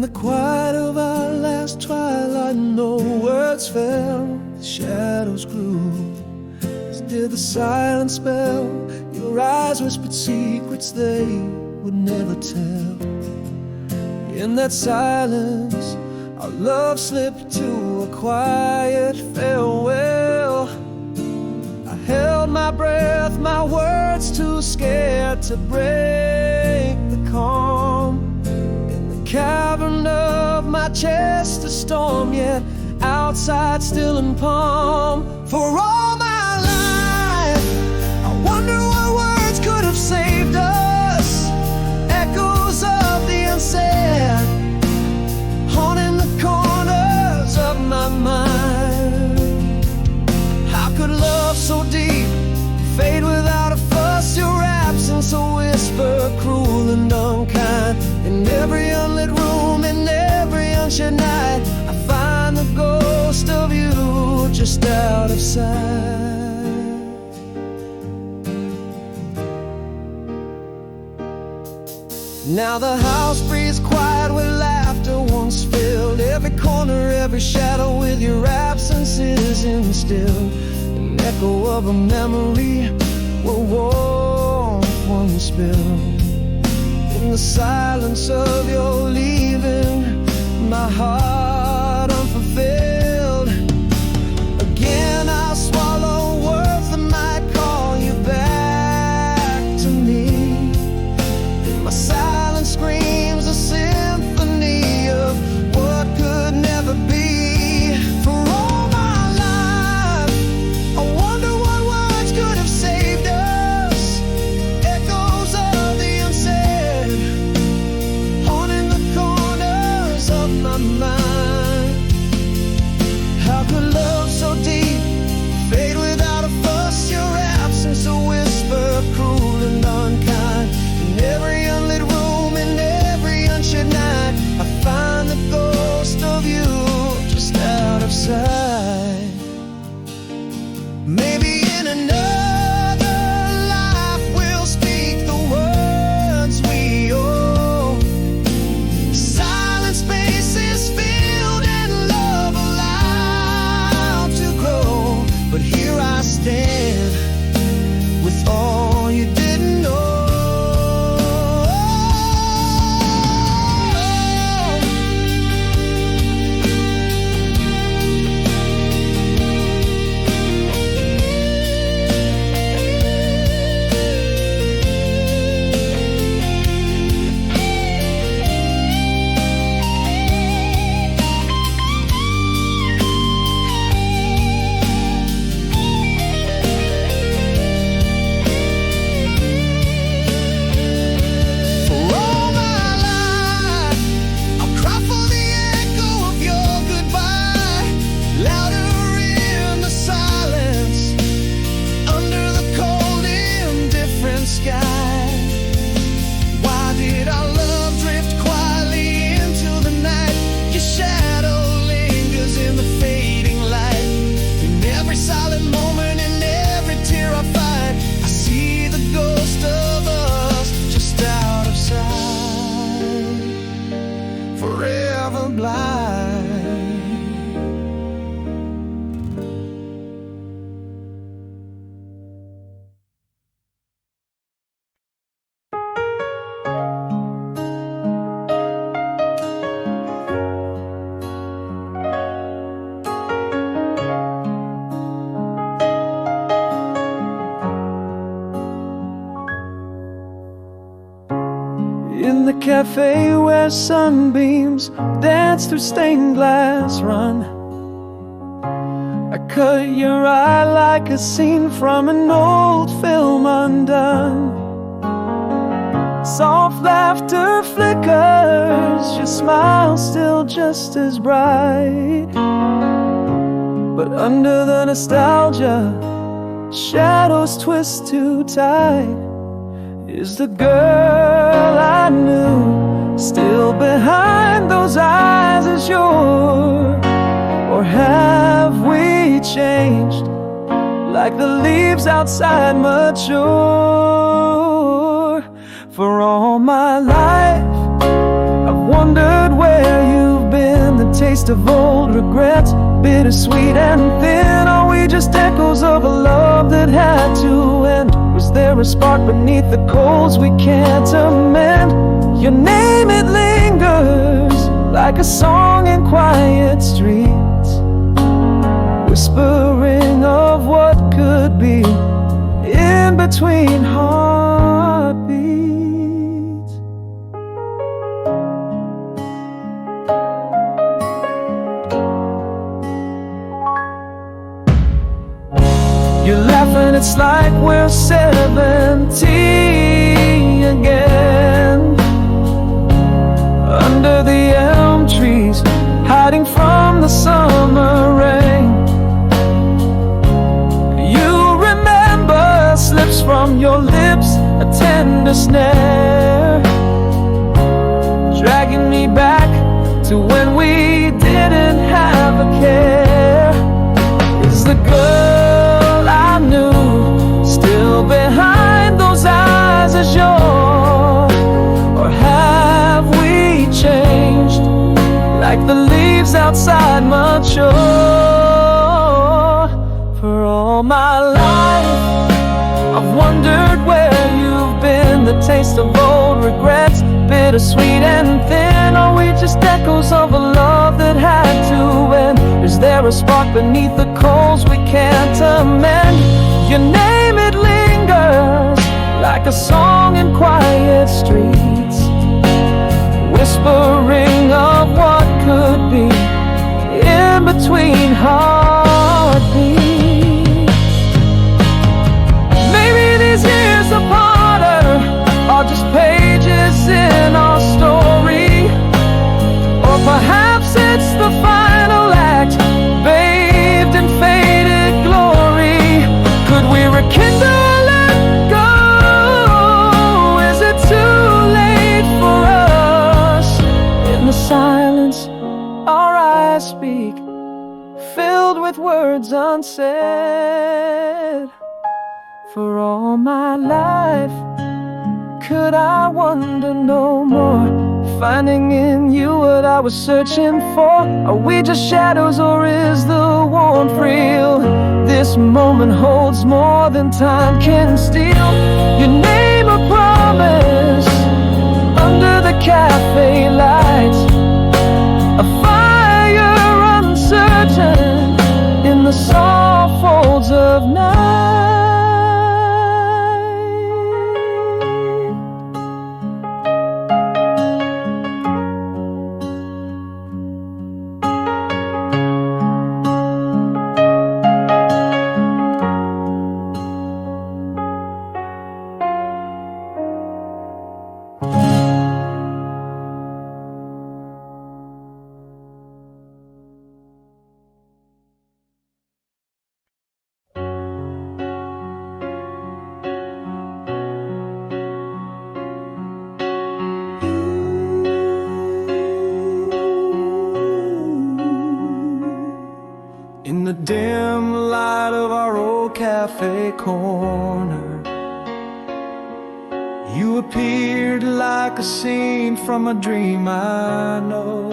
In the quiet of our last twilight, no words fell, the shadows grew, as did the silent spell. Your eyes whispered secrets they would never tell. In that silence, our love slipped to a quiet farewell. I held my breath, my words too scared to break the calm. In the cavern of my chest, a storm, yet outside still in calm. For all my life, I wonder what words could have saved us. Echoes of the unsaid, haunting the corners of my mind. How could love so deep fade without a fuss? Your absence a whisper, cruel and unkind. In every unlit room, in every unshed night, I find the ghost of you just out of sight. Now the house breathes quiet where laughter once filled every corner, every shadow with your absence is instilled. An echo of a memory where warmth once spilled. In the silence of your leaving, my heart unfulfilled. Again I'll swallow words that might call you back to me. In my silence screams a symphony of what could never be. For all my life, I wonder what words could have saved us. Echoes of the unsaid, haunting the corners of my mind. How could love so deep fade without a fuss? Your absence a whisper, cruel and unkind. In every unlit room, in every unshed night, I find the ghost of you just out of sight. Maybe in another life we'll speak the words we owe. Silent spaces filled and love allowed to grow. But here I stand with all you didn't know. In the cafe where sunbeams dance through stained glass run, I cut your eye like a scene from an old film undone. Soft laughter flickers, your smile still just as bright. But under the nostalgia, shadows twist too tight. Is the girl I knew still behind those eyes as sure? Or have we changed like the leaves outside mature? For all my life I've wondered where taste of old regrets, bittersweet and thin? Are we just echoes of a love that had to end? Was there a spark beneath the coals we can't amend? Your name, it lingers like a song in quiet streets, whispering of what could be in between heartbeats. You're laughing, it's like we're 17 again, under the elm trees, hiding from the summer rain. You remember slips from your lips, a tender snare, dragging me back to when we didn't have a care. Is the girl I knew still behind those eyes as yours, or have we changed like the leaves outside mature? For all my life I've wondered where you've been, the taste of old regrets, bittersweet and thin. Are we just echoes of a love that had to end? Is there a spark beneath the coals we can't amend? Your name, it lingers like a song in quiet streets, whispering of what could be in between heartbeats. Maybe these years apart are just pages in our story, or perhaps it's the final act, bathed in faded glory. Could we rekindle? Silence, our eyes speak, filled with words unsaid. For all my life, could I wonder no more, finding in you what I was searching for? Are we just shadows, or is the warmth real? This moment holds more than time can steal. Your name, a promise under the cafe lights, a fire uncertain in the soft folds of night. In the dim light of our old cafe corner, you appeared like a scene from a dream I know.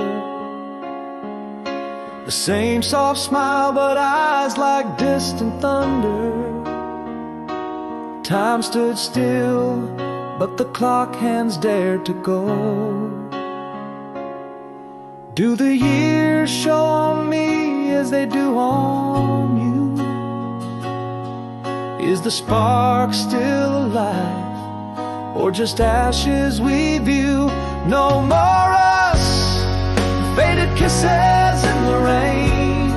The same soft smile, but eyes like distant thunder. Time stood still, but the clock hands dared to go. Do the years show on me as they do on you? Is the spark still alive, or just ashes we view? No more us, faded kisses in the rain.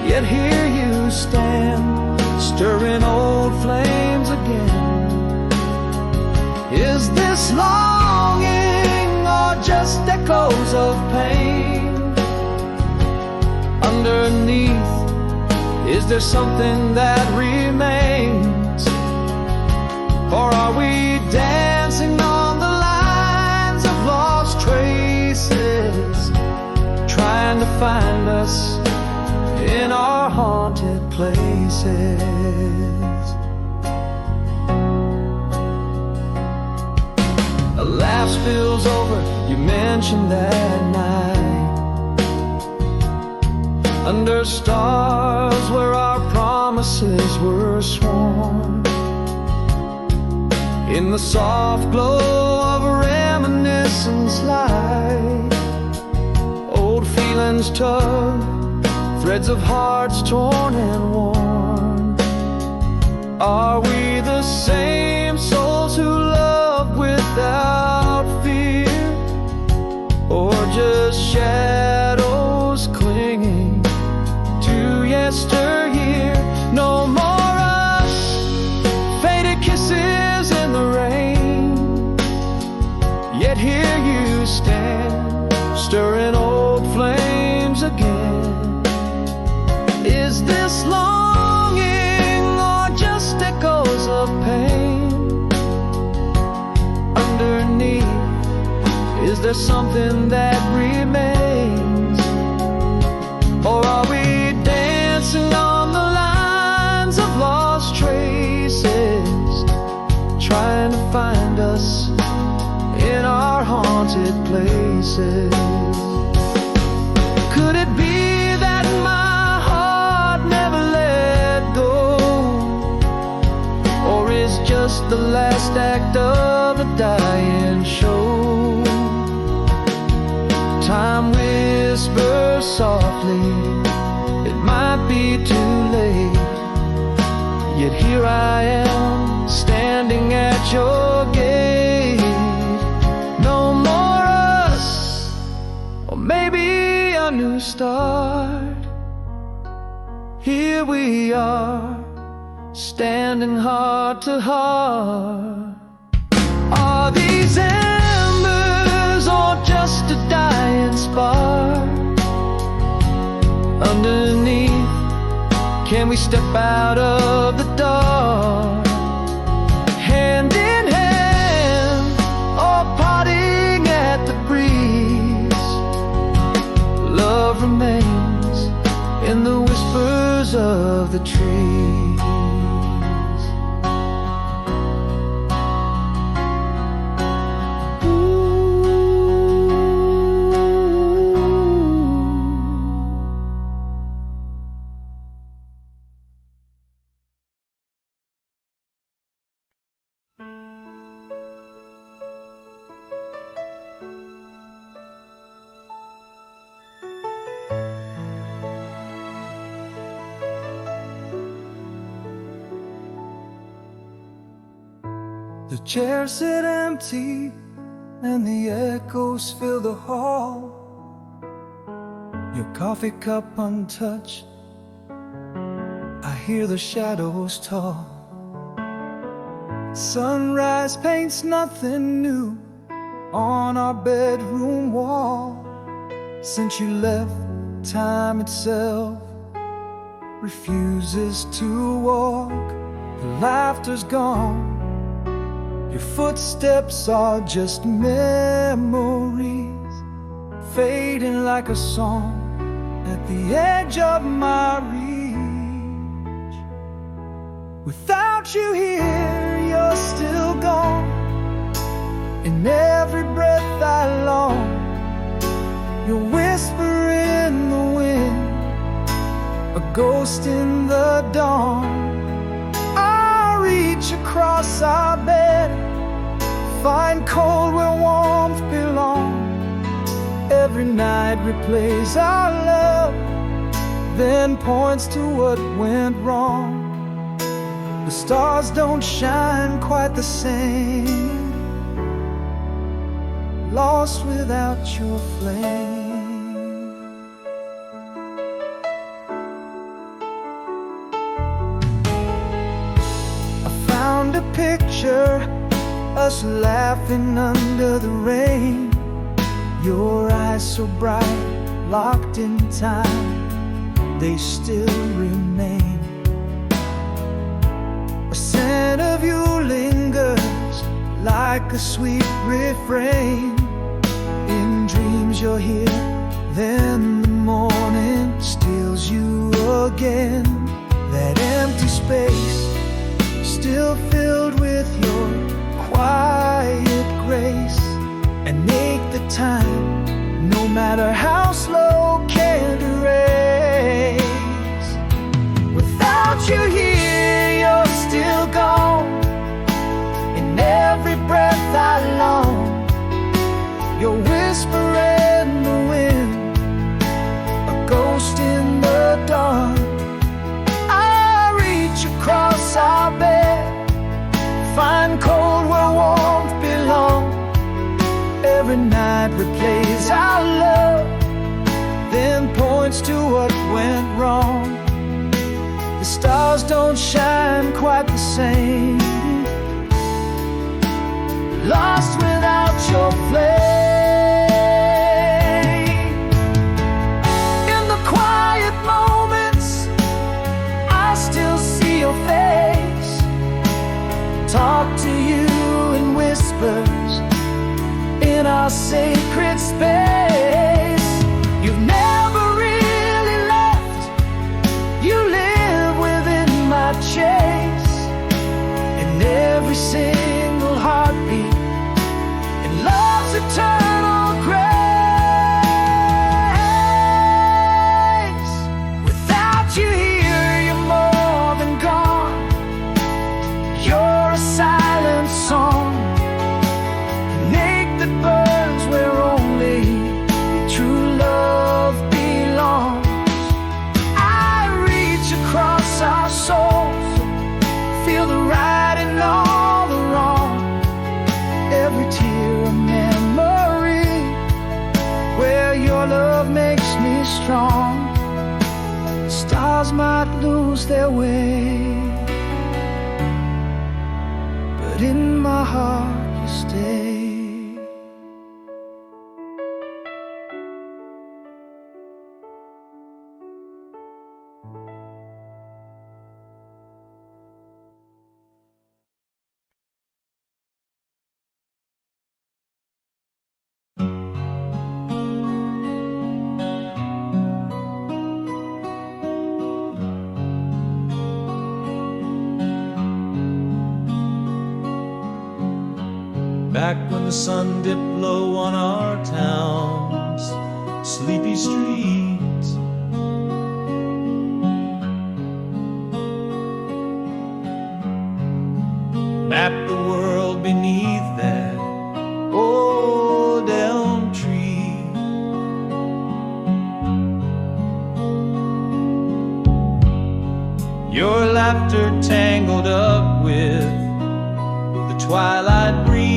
Yet here you stand, stirring old flames again. Is this longing, or just echoes of pain? Underneath, is there something that remains? Or are we dancing on the lines of lost traces, trying to find us in our haunted places? A laugh spills over, you mentioned that night. under stars where our promises were sworn. In the soft glow of a reminiscence light, old feelings tug, threads of hearts torn and worn. Are we the same souls who love without fear, or just shadows clinging to yesteryear? No more us, faded kisses in the rain, yet here you stand, stirring old flames again. Is this longing or just echoes of pain? Underneath, is there something that remains? Or are we dancing on the lines of lost traces, trying to find us in our haunted places? Could it be that my heart never let go, or is just the last act of a dying show? Time whispers softly, it might be too late, yet here I am, standing at your gate. No more us, or maybe a new start. Here we are, standing heart to heart. Are these embers or just a dying spark? Underneath, can we step out of the dark, hand in hand, or parting at the breeze? Love remains in the whispers of the trees. The chairs sit empty and the echoes fill the hall. Your coffee cup untouched, I hear the shadows tall. Sunrise paints nothing new on our bedroom wall. Since you left, time itself refuses to walk. The laughter's gone, your footsteps are just memories, fading like a song at the edge of my reach. Without you here, you're still gone. In every breath I long, your whisper in the wind, a ghost in the dawn. I'll reach across our bed, find cold where warmth belongs. Every night replays our love, then points to what went wrong. The stars don't shine quite the same, lost without your flame. I found a picture, us laughing under the rain. Your eyes so bright, locked in time, they still remain. A scent of you lingers like a sweet refrain. In dreams you're here, then the morning steals you again. That empty space, still filled with your quiet grace, and ache the time, no matter how slow, can't erase. you here, you're still gone. In every breath I long, your whisper in the wind, a ghost in the dark. I reach across our bed, find cold where warmth belongs. Every night replays our love, then points to what went wrong. The stars don't shine quite the same, lost without your flame. In the quiet moments, I still see your face, talk to you in whispers in our sacred space. You've never really left, you live within my chase, in every single heartbeat, in love's eternal grace. Without you here, you're more than gone. You're a silent song, that burns where only true love belongs. I reach across our souls, feel the right and all the wrong. Every tear a memory, where your love makes me strong. The stars might lose their way, but in my heart you stay. Back when the sun dipped low on our town's sleepy streets, mapped the world beneath that old elm tree. Your laughter tangled up with the twilight breeze.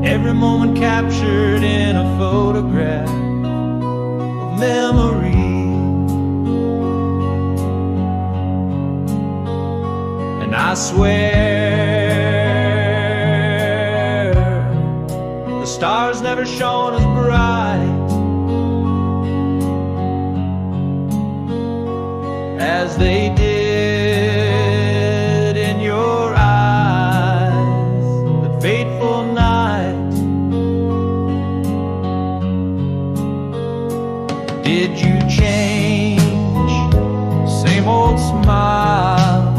Every moment captured in a photograph of memory. And I swear the stars never shone as bright as they did in your eyes that fateful night. Did you change? Same old smile,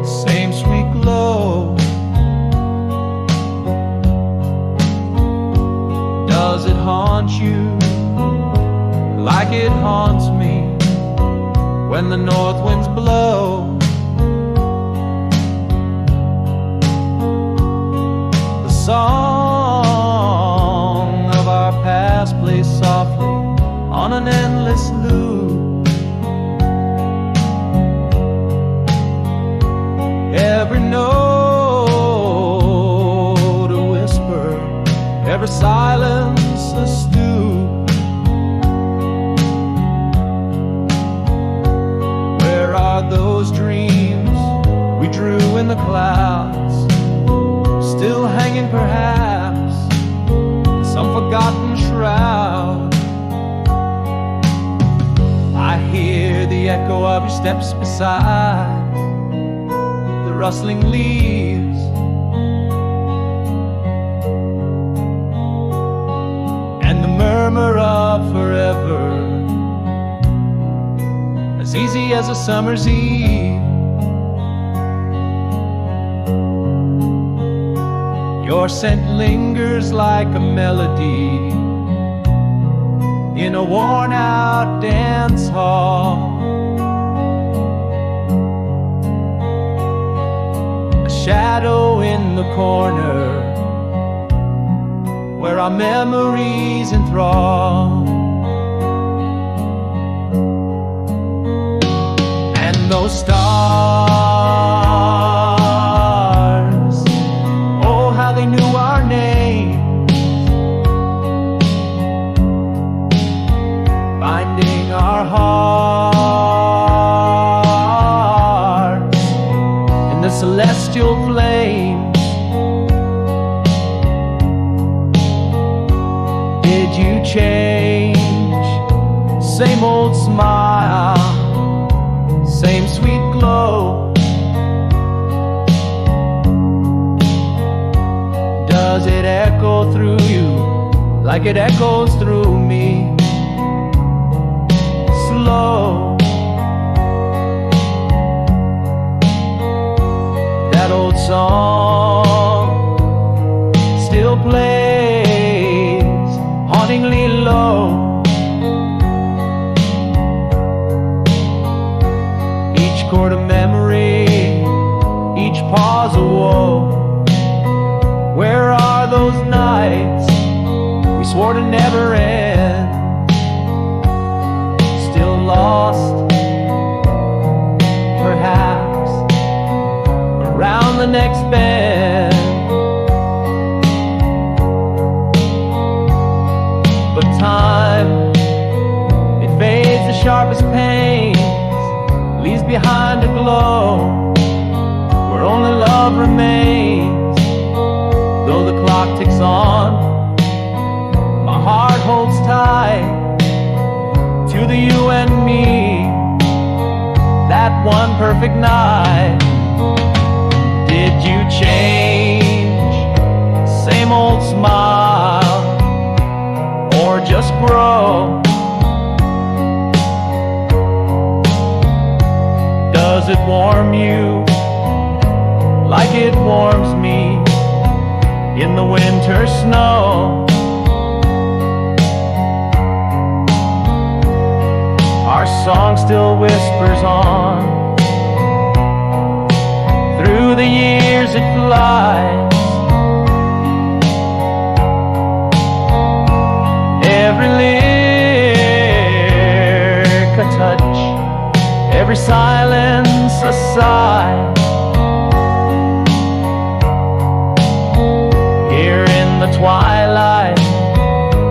same sweet glow. Does it haunt you like it haunts me when the north winds blow? The song of our past plays softly on an endless loop. Every note a whisper, every silence a stoop. Those dreams we drew in the clouds, still hanging perhaps in some forgotten shroud. I hear the echo of your steps beside the rustling leaves, and the murmur of forever, as easy as a summer's eve. Your scent lingers like a melody in a worn-out dance hall. A shadow in the corner where our memories enthrall. And those stars, oh, how they knew our names, finding our hearts in the celestial flames. Did you change? Same old smile, same sweet glow. Does it echo through you like it echoes through me? Slow. That old song still plays hauntingly low. Each chord a memory, each pause a woe. Where are those nights we swore to never end? Still lost, perhaps, around the next bend. But time, it fades the sharpest pains, leaves behind a glow where only love remains. Though the clock ticks on, my heart holds tight to the you and me, that one perfect night. Did you change? Same old smile, or just grow? Does it warm you like it warms me in the winter snow? Our song still whispers on. Through the years it flies. Every lyric a touch, every silence a sigh. Here in the twilight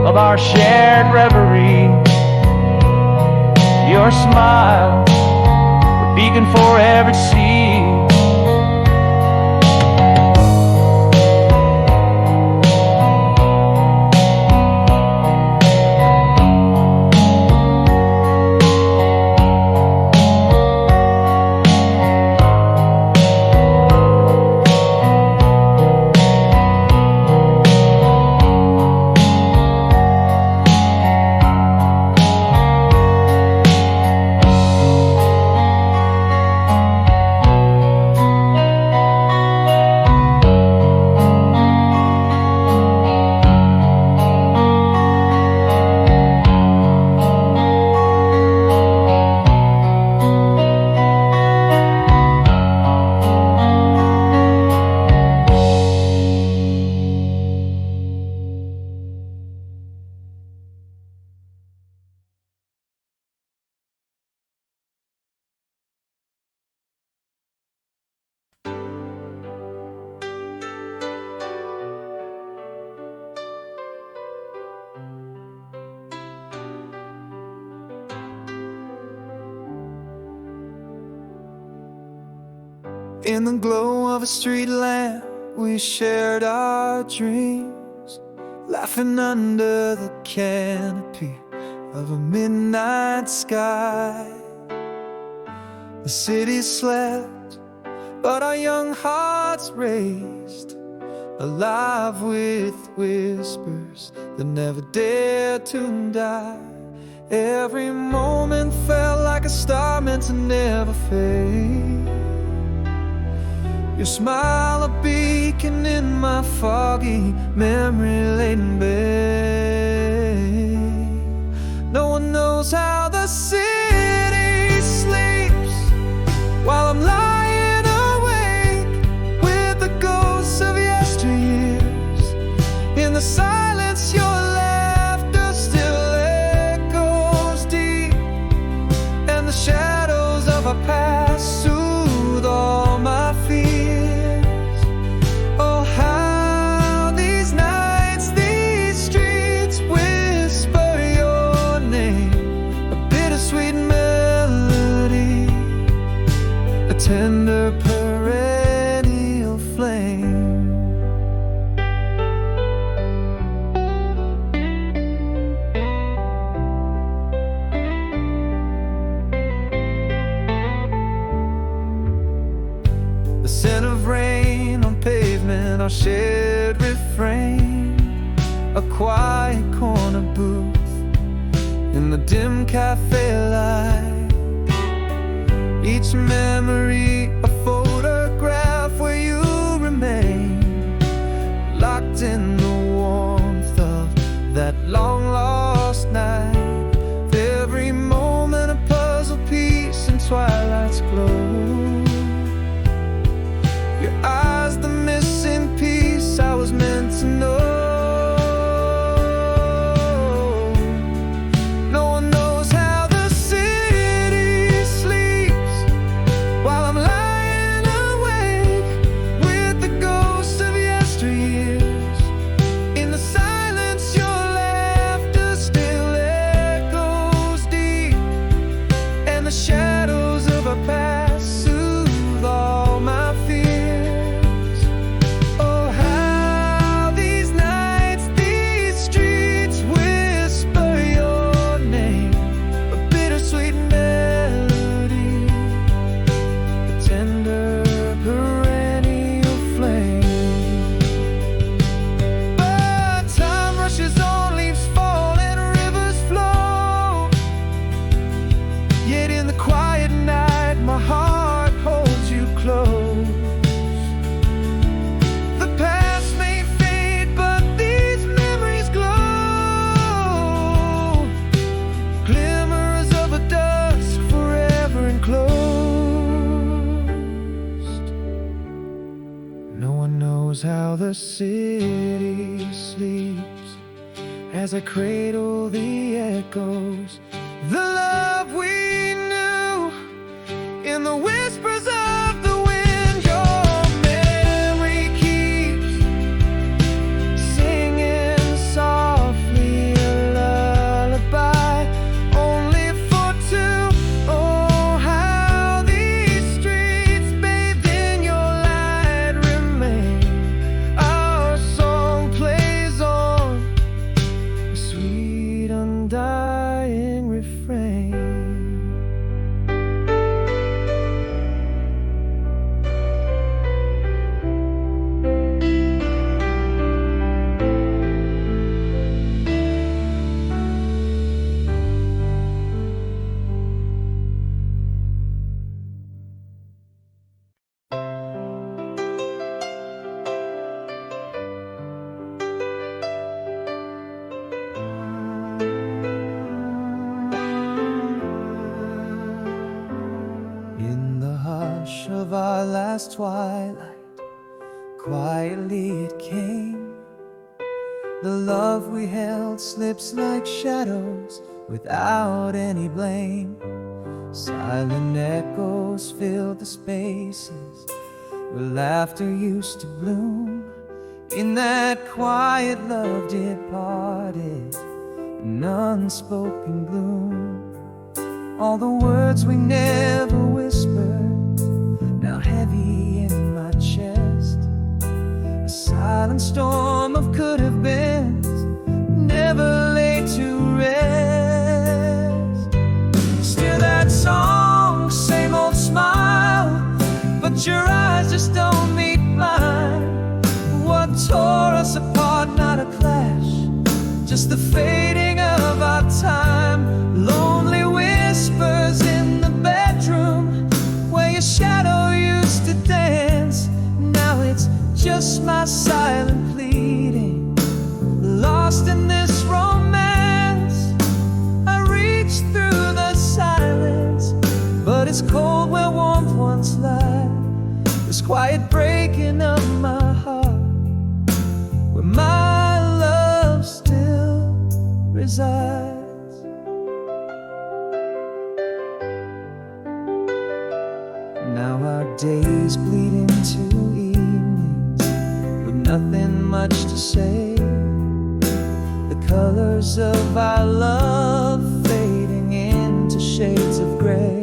of our shared reverie, your smile, a beacon forever to see. In the glow of a street lamp, we shared our dreams, laughing under the canopy of a midnight sky. The city slept, but our young hearts raced, alive with whispers that never dared to die. Every moment felt like a star meant to never fade. Your smile a beacon in my foggy, memory-laden bed. our shared refrain, a quiet corner booth in the dim cafe light. Each memory a photograph where you remain, locked in the warmth of that long lost night. Every moment a puzzle piece in twilight's glow. Your eyes the missing piece I was meant to know. No one knows how the city sleeps while I'm lying awake with the ghosts of yesteryears. In the silence your laughter still echoes deep, and the shadows of our past soothe all my fears. Oh, how these nights, these streets whisper your name, a bittersweet melody, a tender perennial flame. But time rushes on, leaves fall and rivers flow. Yet in the quiet night my heart holds you close. The past may fade but these memories glow, glimmers of a dusk forever enclosed. No one knows how the city sleeps as I cradle the echoes, the love we knew in the whispers of the wind. Your memory keeps singing softly a lullaby, only for two. Oh, how these streets bathed in your light remain. Our song plays on, a sweet undying refrain. In the hush of our last twilight, quietly it came. The love we held slips like shadows without any blame. Silent echoes filled the spaces where laughter used to bloom. In that quiet love departed in unspoken gloom. All the words we never whispered, now heavy in my chest. A silent storm of could have beens, never laid to rest. Still that song, same old smile, but your eyes just don't meet mine. What tore us apart, not a clash, just the fading of our time. Lonely whispers in the bedroom where your shadow used to dance. Now it's just my silent pleading, lost in this romance. I reach through the silence, but it's cold where warmth once lied. This quiet breaking of my heart, where my love still resides. Now our days bleed into evenings with nothing much to say. The colors of our love fading into shades of gray.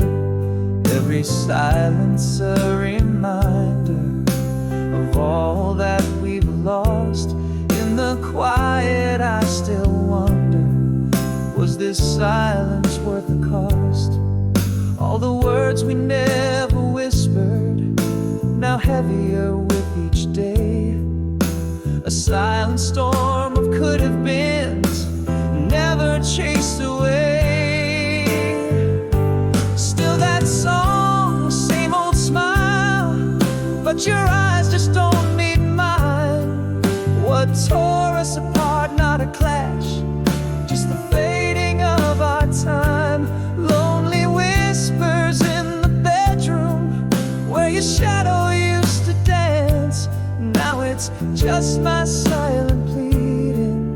Every silence a reminder of all that we've lost. In the quiet I still wonder, was this silence worth the cost? All the words we never whispered, now heavier with each day. silent storm of could have beens, never chased away. Still that song, same old smile, but your eyes just don't meet mine. What tore us apart, not a clash, just the fading of our time. Lonely whispers in the bedroom where your shadow used to dance. Now it's just my silent pleading,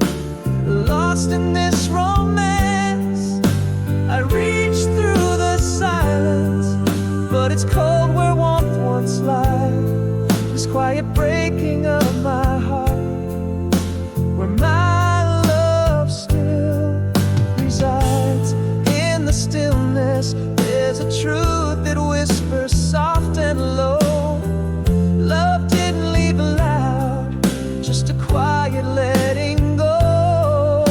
lost in this romance. I reach through the silence, but it's cold where warmth once lied. This quiet breaking of my heart, where my love still resides. In the stillness, there's a truth that whispers soft and low. Love didn't leave aloud, just a quiet letting go.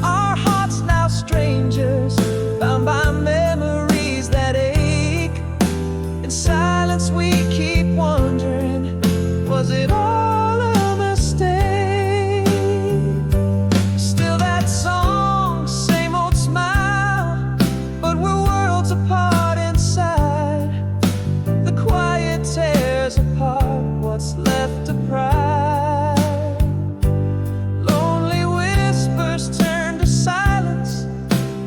Our hearts now strangers, bound by memories that ache. In silence we keep wondering, was it all a mistake? Still that song, same old smile, but we're worlds apart inside. The quiet tears apart what's left to pride. Lonely whispers turn to silence,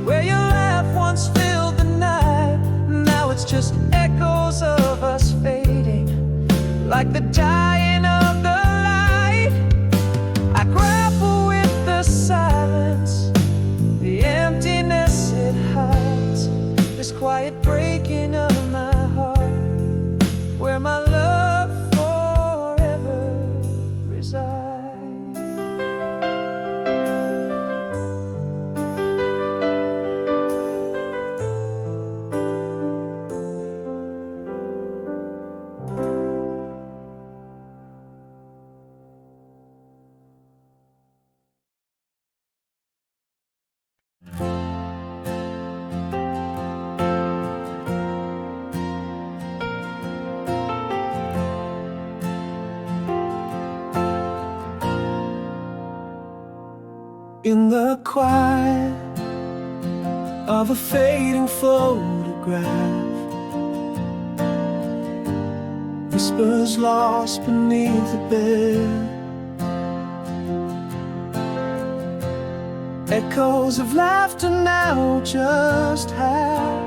where your laugh once filled the night. Now it's just echoes of us fading, like the dying of the light. I grapple with the silence, the emptiness it hides. This quiet breaking of my heart, where my love forever resides. In the quiet of a fading photograph, whispers lost beneath the bed, echoes of laughter now just half,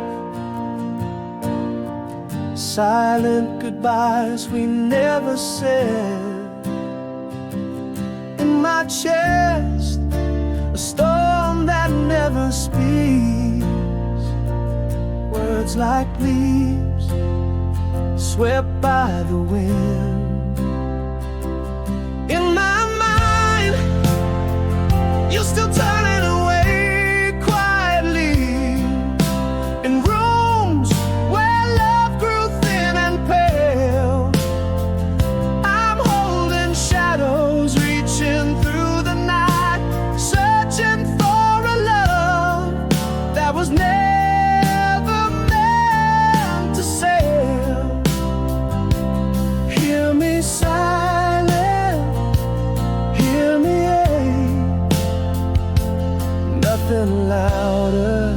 silent goodbyes we never said. In my chest, a storm that never speaks, words like leaves swept by the wind. In my mind, you're still turning away quietly, in rooms where love grew thin and pale. I'm holding shadows, reaching through the night, searching for a love that was never meant to sail. Hear me silent, hear me ache, nothing louder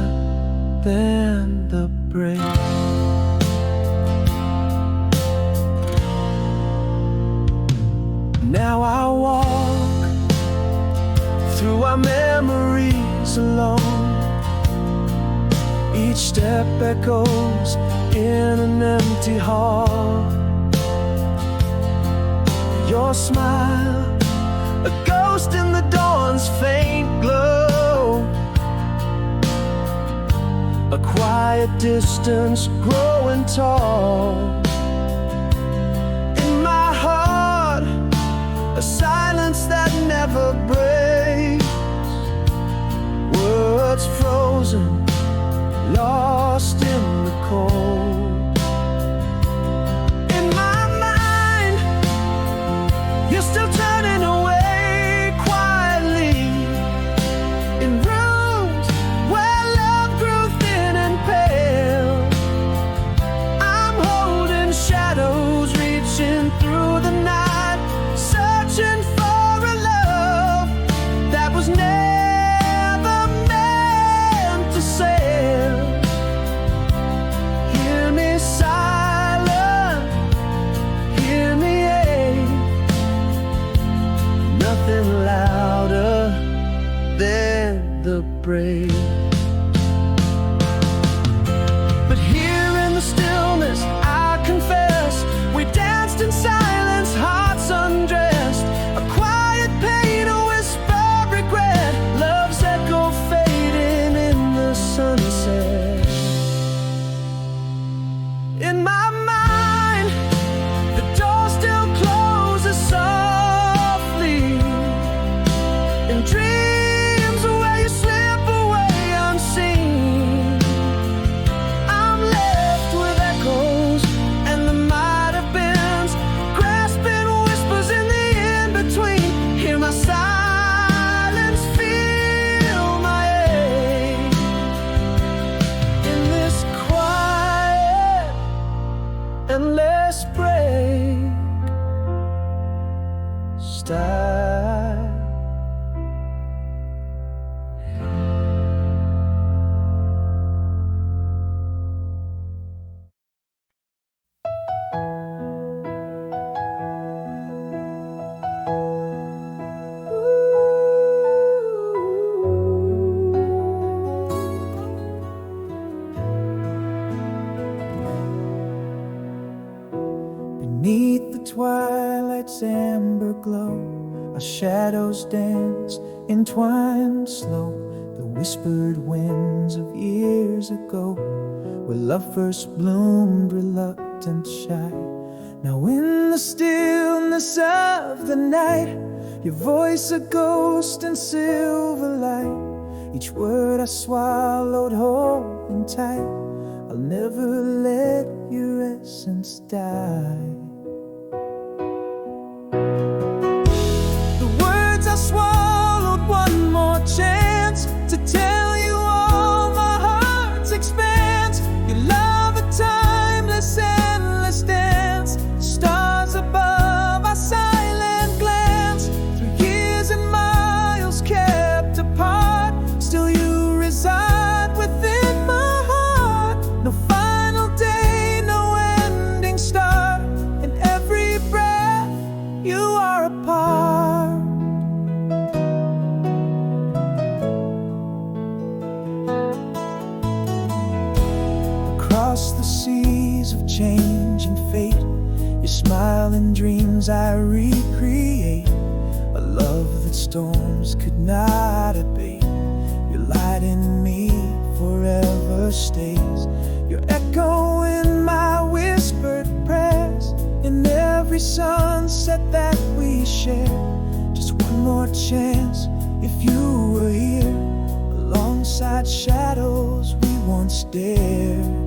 than the break. Now I walk through our memories alone. Each step echoes in an empty hall. Your smile, a ghost in the dawn's faint glow, a quiet distance growing tall. In my heart, a silence that never breaks, words frozen, lost in the cold. In my mind, you're still turning away quietly, in rooms where love grew thin and pale. I'm holding nothing louder than the brave. But here in the stillness, I confess, we danced in silence, hearts undressed. A quiet pain, a whispered regret, love's echo fading in the sunset. In my mind, the door still closes softly. In dreams where you slip away unseen, I'm left with echoes and the might have beens, grasping whispers in the in-between. Hear my silence, feel my ache. In this quiet endless break style. Beneath the twilight's amber glow, our shadows dance, entwined slow. The whispered winds of years ago, where love first bloomed, reluctant, shy. Now in the stillness of the night, your voice a ghost in silver light. Each word I swallowed holding tight. I'll never let your essence die. The words I swallowed, one more chance to tell you all my heart's expanse. Your love, a timeless, endless dance. Stars above, our silent glance. Through years and miles kept apart, still you reside within my heart. No final day, no ending start. In every breath, you are a part. Across the seas of changing fate, your smile and dreams I recreate. A love that storms could not abate. Your light in me forever stays. Your echo in my whispered prayers. In every sunset that we share. Just one more chance if you were here, alongside shadows we once dared.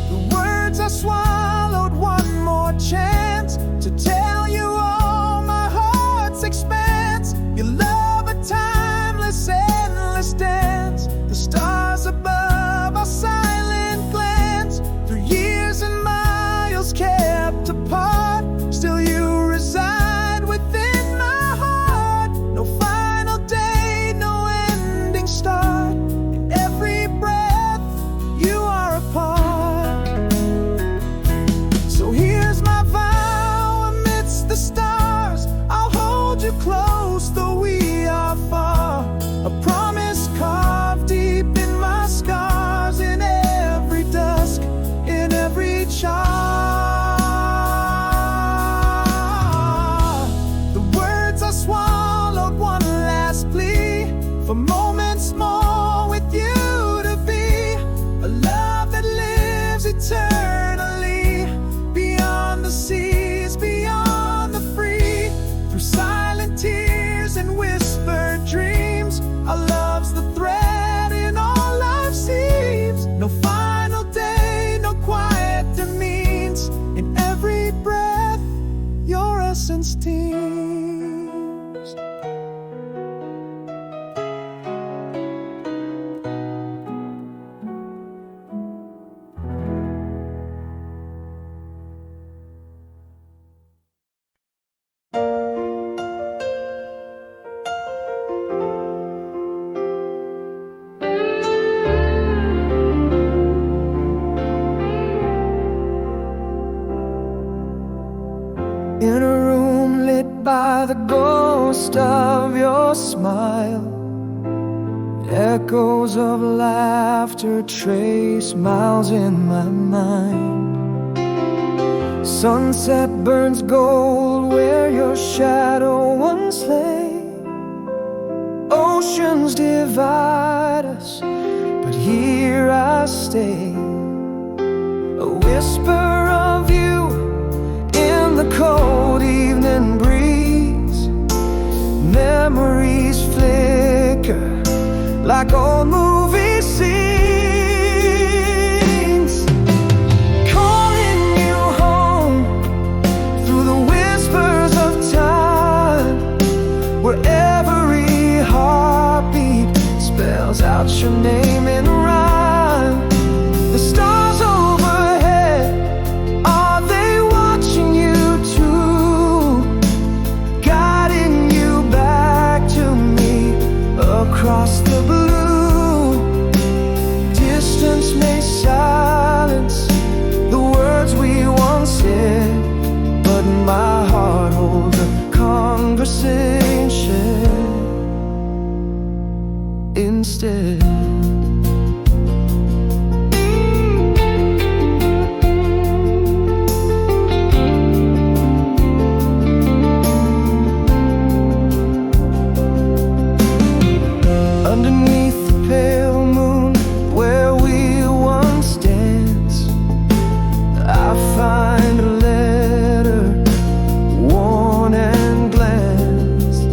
The words I swallowed, one more chance to tell you all my heart's expanse. Your love, a timeless, endless dance. The stars above, our silent glance. Through years and miles kept apart, still you reside within my heart. No final day, no ending start. In every breath, you are a part. in a room lit by the ghost of your smile. Echoes of laughter trace miles in my mind. Sunset burns gold where your shadow once lay. Oceans divide us, but here I stay. A whisper of you in the cold evening breeze. Memories flicker like old movie scenes. Calling you home through the whispers of time, where every heartbeat spells out your name in rhyme. The stars overhead, are they watching you too? Guiding you back to me across the blue. Distance may silence the words we once said, but my heart holds a conversation instead. Underneath the pale moon where we once danced, I find a letter worn and glanced.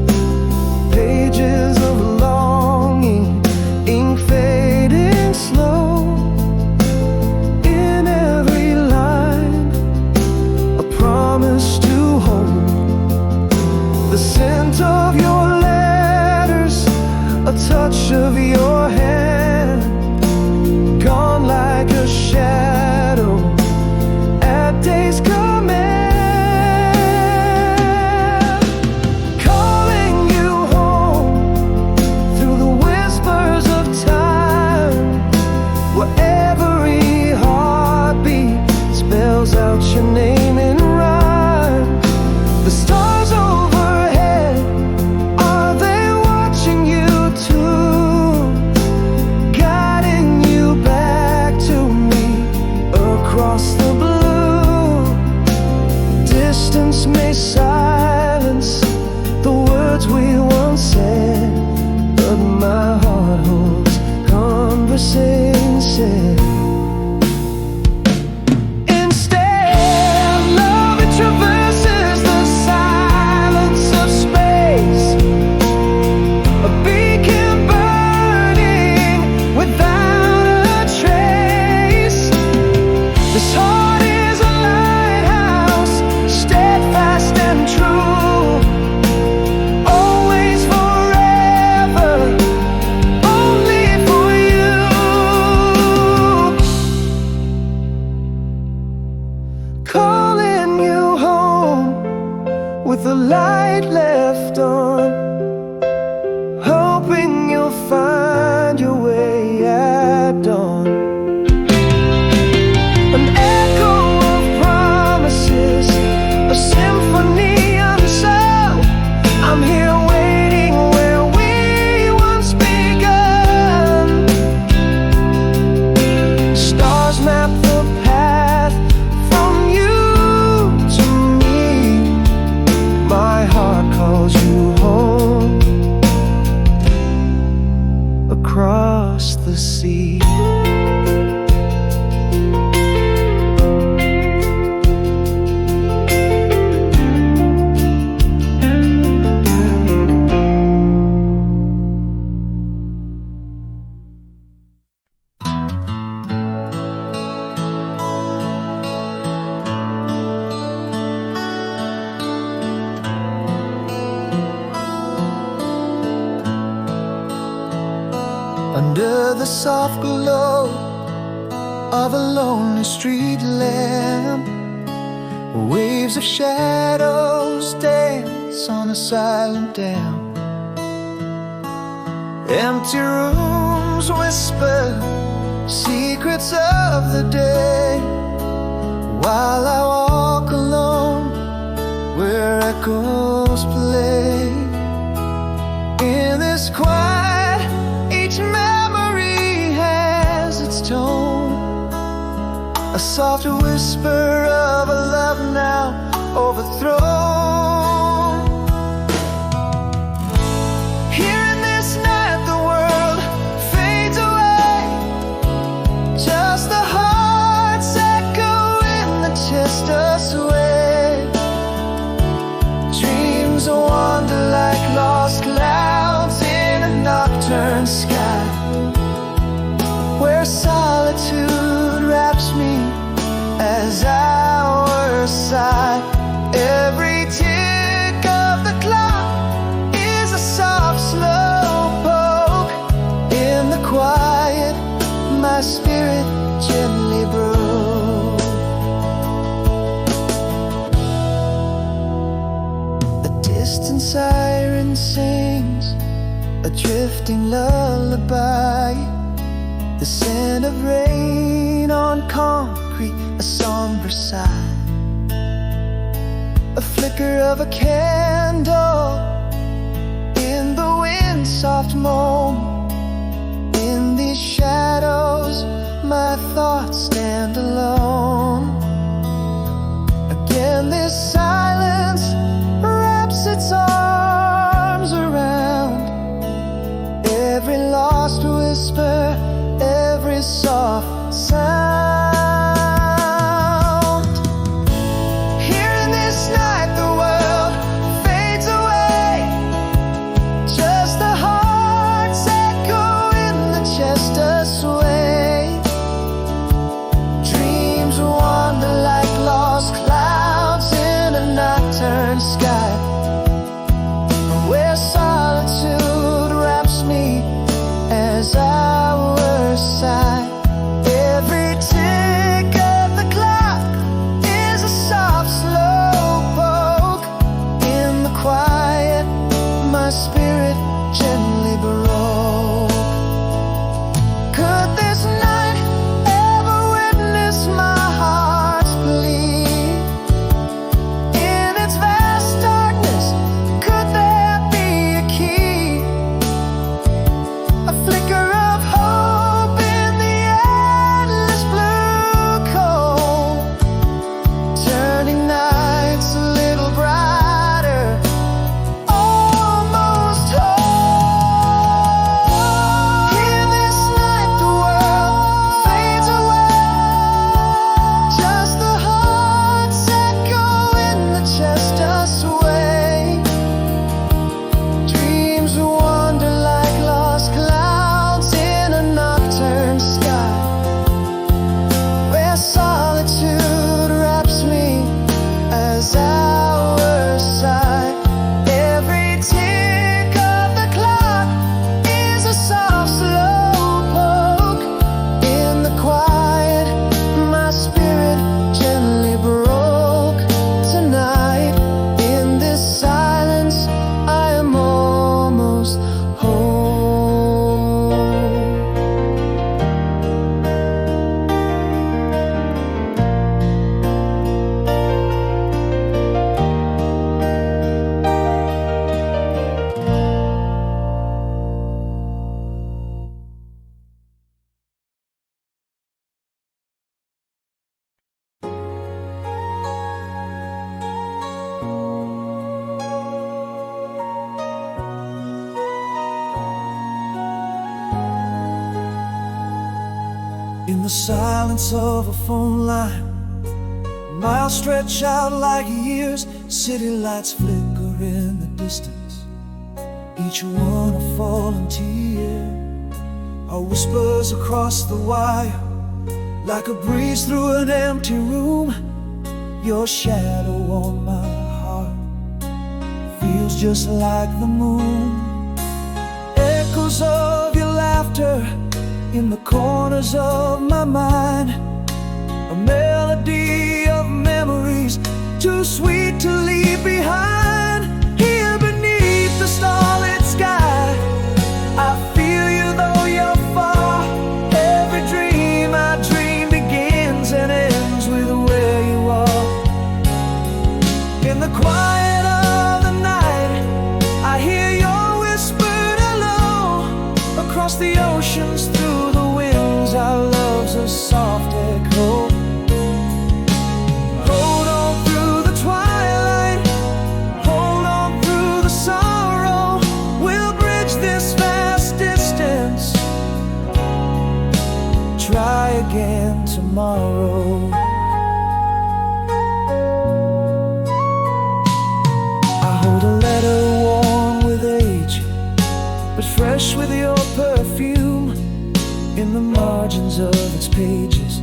Pages of longing, ink fading slow. In every line, a promise to hold. The scent of your letters, a touch of your hand, gone like a shadow at day's command. Calling you home through the whispers of time, where every heartbeat spells out your name in rhyme. The stars overhead, are they watching you too? Guiding you back to me across the blue. Distance may silence the words we once said, but my heart holds conversation. Instead, love it traverses the silence of space, a beacon burning without a trace. This heart is a lighthouse, steadfast and true, always forever, only for you. Calling you home with the light left on, hoping you'll find your way at dawn. An echo of promises, a symphony unsung. I'm here waiting where we once begun. Stars map the path from you to me. My heart calls you home across the sea. Under the soft glow of a lonely street lamp, waves of shadows dance on a silent dam. Empty rooms whisper secrets of the day, while I walk alone whisper of a love now overthrown. Here in this night the world fades away, just the heart's echo in the chest sway. Dreams wander like lost clouds in a nocturne sky, where solitude wraps me as hours sigh. Every tick of the clock is a soft, slow poke in the quiet. My spirit gently broke. A distant siren sings a drifting lullaby, the scent of rain on concrete, a somber sigh. A flicker of a candle in the wind, soft moan. In these shadows my thoughts stand alone. Again this silence wraps its arms around every lost whisper, every soft sound. Here in this night the world fades away, just the heart's echo in the chest sway. Dreams wander like lost clouds in a nocturne sky, where solitude wraps me as hours sigh. Every tick of the clock is a soft, slow poke in the quiet. My spirit gently broke. Could this night ever witness my heart's plea? In its vast darkness, could there be a key? A flicker of hope in the endless blue cold, turning nights a little brighter, almost whole. In this night the world fades away, just the heart's echo in the chest sway. Dreams wander like lost clouds in a nocturne sky, where solitude wraps me as hours sigh. Every tick of the clock is a soft, slow poke in the quiet. My spirit gently broke. Tonight in this silence I am almost home. In the silence of a phone line, miles stretch out like years. City lights flicker in the distance, each one a falling tear. Our whispers across the wire, like a breeze through an empty room. Your shadow on my heart feels just like the moon. Echoes of your laughter in the corners of my mind, a melody of memories too sweet to leave behind. Here beneath the starlit sky, I feel you though you're far. Every dream I dream begins and ends with where you are. In the quiet of the night, I hear your whispered hello. Across the oceans, through the winds, our love's a soft echo. fresh with your perfume. In the margins of its pages,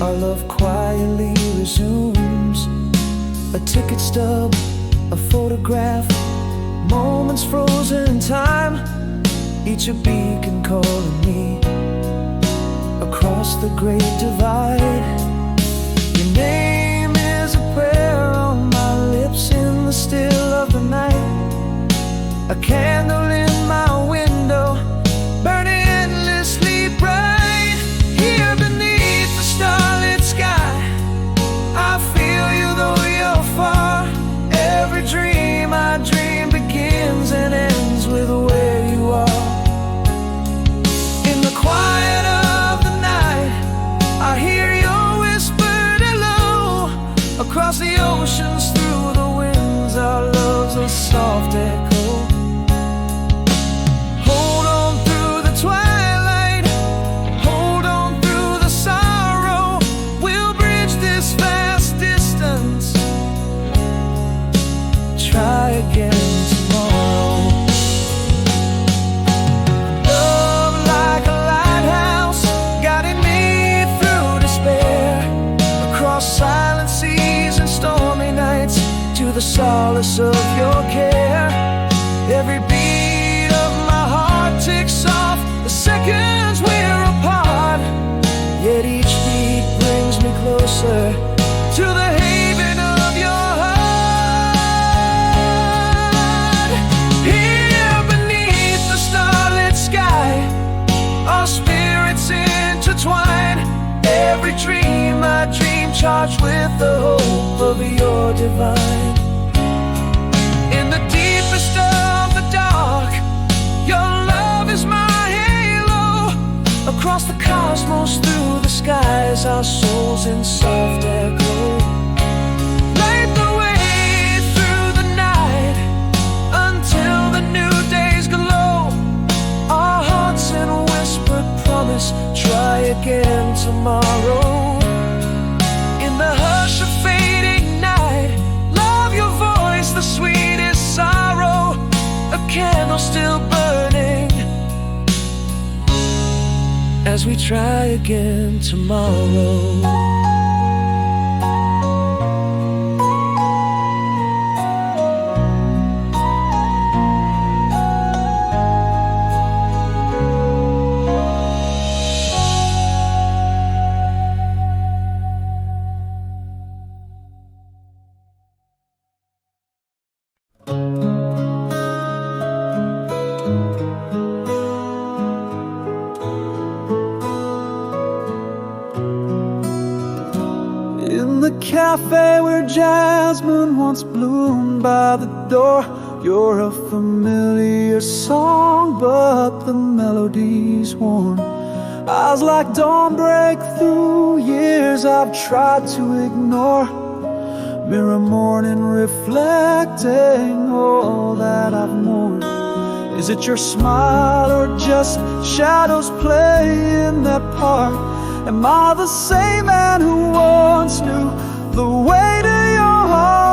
our love quietly resumes. A ticket stub, a photograph, moments frozen in time, each a beacon calling me across the great divide. Your name is a prayer on my lips in the still of the night. A candle in my window, burning endlessly bright. Here beneath the starlit sky, I feel you though you're far. Every dream I dream begins and ends with where you are. In the quiet of the night, I hear your whispered hello. Across the oceans, through the winds, our love's a soft echo. Hold on through the twilight, hold on through the sorrow. We'll bridge this vast distance, try again tomorrow. Love like a lighthouse, guiding me through despair, across silent seas and stormy nights, to the solace of your care. Every beat of my heart ticks off the seconds we're apart, yet each beat brings me closer to the haven of your heart. Here beneath the starlit sky, our spirits intertwine. Every dream I dream, charged with the hope of your divine. In the deepest of the dark, your love is my halo. Across the cosmos, through the skies, our souls in soft echo. Light the way through the night, until the new days glow. Our hearts in whispered promise, try again tomorrow. In the hush of fading night, love your voice, the sweetest sorrow. A candle still burning, as we try again tomorrow. In the cafe where jasmine once bloomed by the door, you're a familiar song, but the melody's worn. Eyes like dawn break through years I've tried to ignore. Mirror morning reflecting all that I've mourned. Is it your smile or just shadows playing that part? Am I the same man who once knew the way to your heart?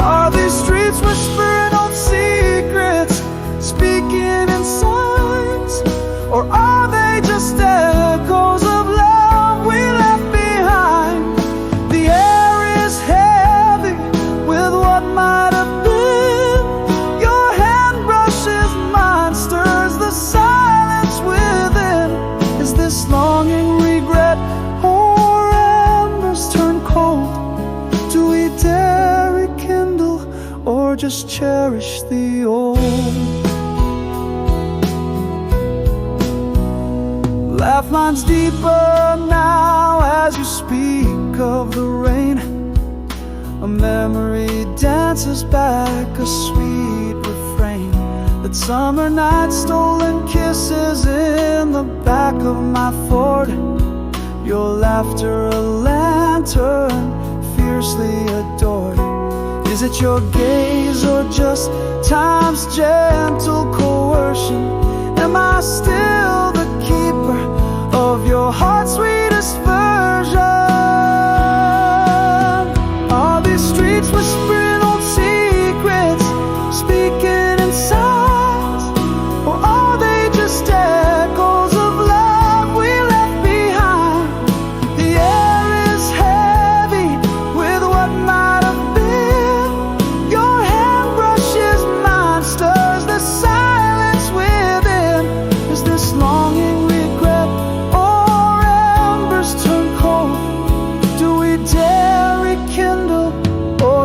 Are these streets whispering old secrets, speaking in signs? Or are they just echoes of love we left behind? The air is heavy with what might have been. Your hand brushes mine, stirs the silence within. Is this longing regret, or embers turn cold? Do we dare rekindle, or just cherish the old? Laugh lines deeper now as you speak of the rain. A memory dances back a sweet refrain. That summer night, stolen kisses in the back of my Ford. Your laughter a lantern, fiercely adored. Is it your gaze or just time's gentle coercion? Am I still the keeper of your heart's sweetest version? Are these streets whispering old secrets, speaking in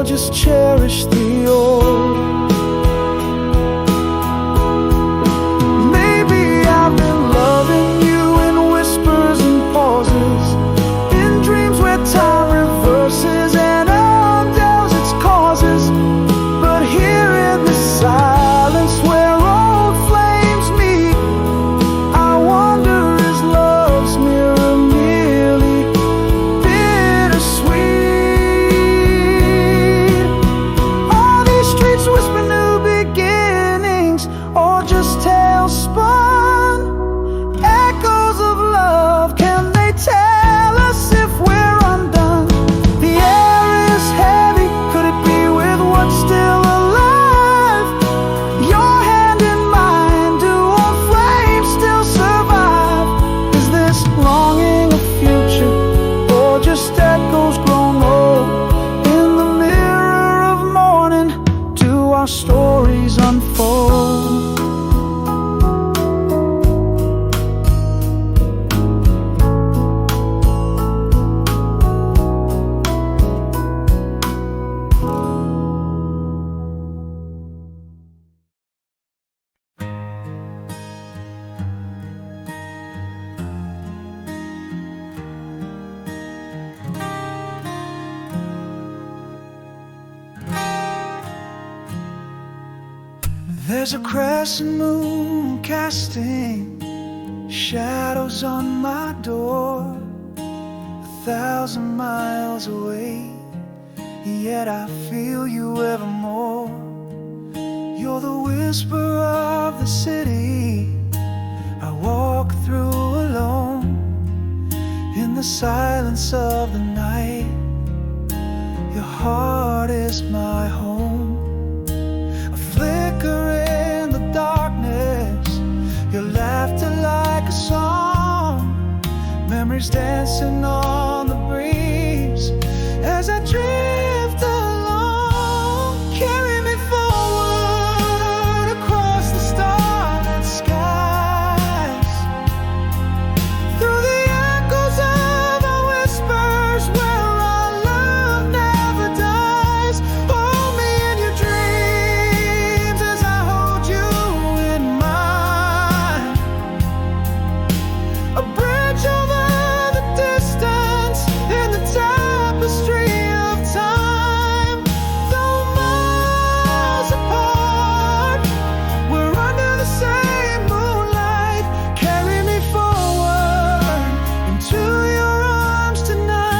or just cherish the old. Maybe I've been loving you in whispers and pauses, in dreams where time reverses and undoes its causes. But here in the silence where old flames meet, I wonder, is love's mirror merely bittersweet? Are these streets whisper new beginnings, or just tales spun? Echoes of love, can they tell us if we're undone? The air is heavy, could it be with what's still alive? Your hand in mine, do old flames still survive? Is this longing a future, or just echoes grown old? In the mirror of morning, do our stories unfold? There's a crescent moon casting shadows on my door, 1,000 miles away, yet I feel you evermore. You're the whisper of the city I walk through alone, in the silence of the night. Your heart is my home. A flicker in the darkness, your laughter like a song, memories dancing on the breeze as I drift along. Carry me forward across the starlit skies, through the echoes of our whispers where our love never dies. Hold me in your dreams as I hold you in mine. A bridge over the distance in the tapestry of time. Though miles apart, we're under the same moonlight. Carry me forward into your arms tonight.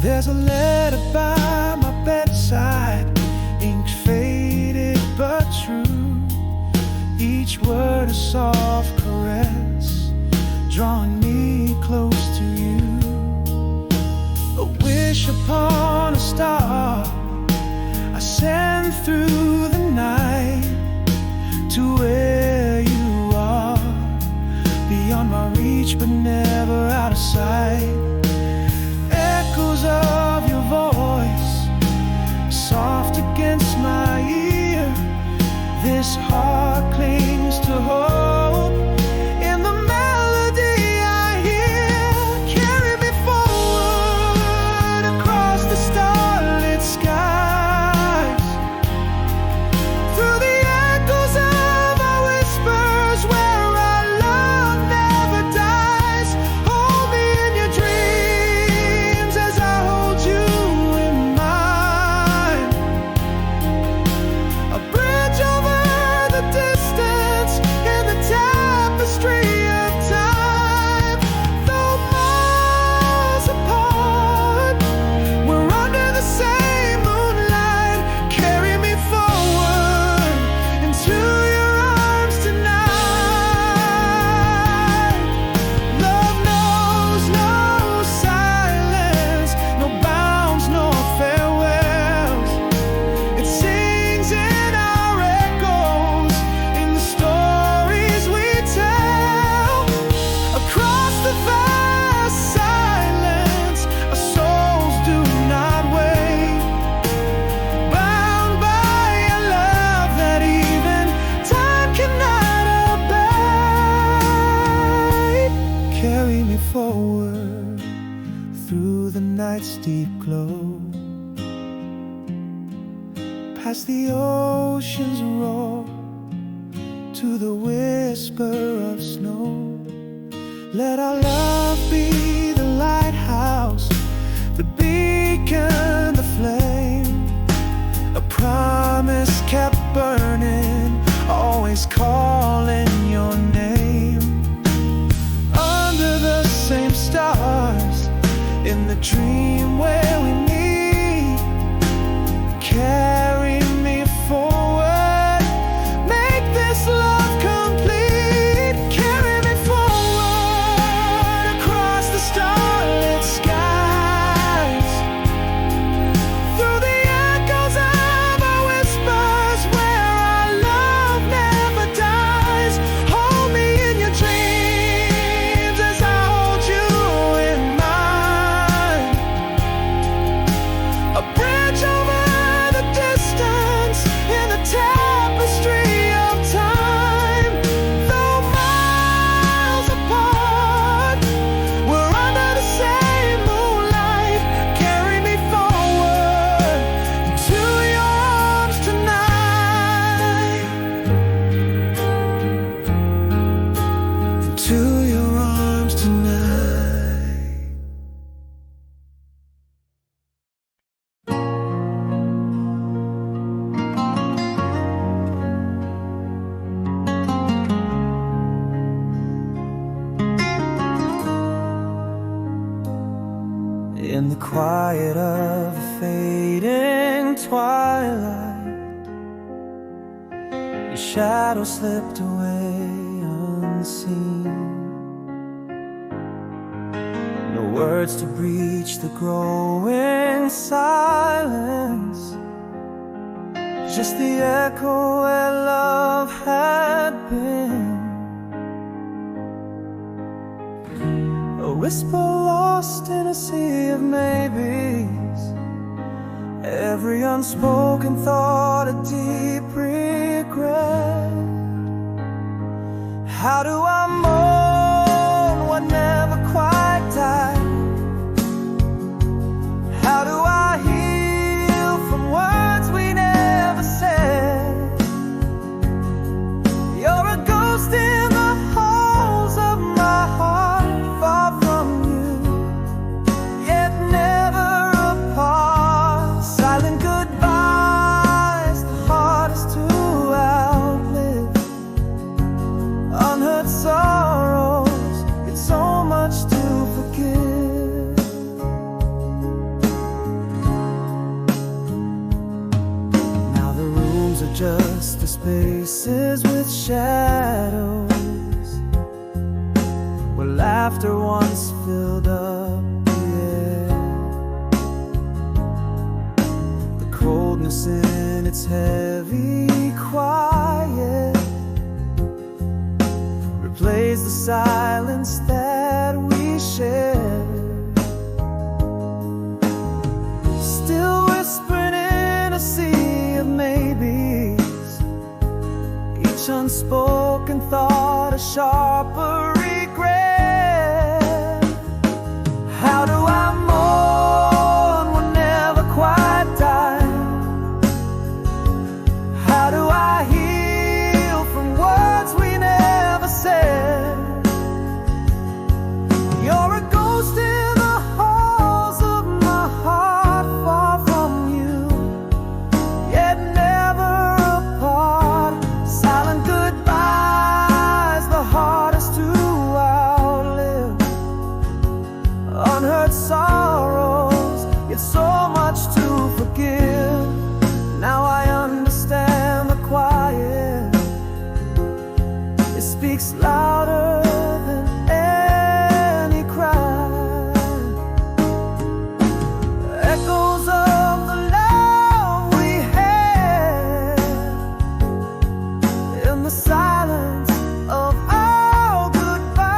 There's a letter by my bedside, ink faded but true, each word a soft caress, drawing me close to you. A wish upon a star I send through the night to where you are, beyond my reach but never out of sight. Echoes of your voice, soft against my ear, this heart clings to hope in the melody I hear. Carry me forward across the starlit skies, through the echoes of our whispers where our love never dies. Hold me in your dreams as I hold you in mine. A bridge over the distance in the as the oceans roar to the whisper of snow. Let our love be the lighthouse, the beacon, the flame, a promise kept burning, always calling your name. Under the same stars, in the dream where we meet, carry me forward, make this love complete. Carry me forward across the starlit skies, through the echoes of our whispers, where our love never dies. Hold me in your dreams as I hold you in mine. A bridge over the distance in the tapestry of time. Though miles apart, we're under the same moonlight. Carry me forward into your arms tonight. Into your arms tonight. In the quiet of the fading twilight, your shadow slipped away unseen. No words to breach the growing silence, just the echo where love had been. A whisper lost in a sea of maybes, every unspoken thought a deep regret. How do I mourn what never quite died? How do I heal from words we never said? You're a ghost in the halls of my heart, far from you, yet never apart. Silent goodbyes, the hardest to outlive. Unheard sorrows, it's so much to forgive. Now the rooms are just the spaces with shadows, where laughter once filled up the air. The coldness in its heavy quiet replace the silence that we share. Still whispering in a sea of maybes, each unspoken thought a sharper regret. How do I mourn what never quite died? How do I heal from words we never said? You're a ghost in the halls of my heart, far from you, yet never apart. Silent goodbyes, the hardest to outlive. Unheard sorrows, it's so much to forgive. Now I understand the quiet, it speaks louder than any cry. Echoes of the love we had in the silence of our goodbye.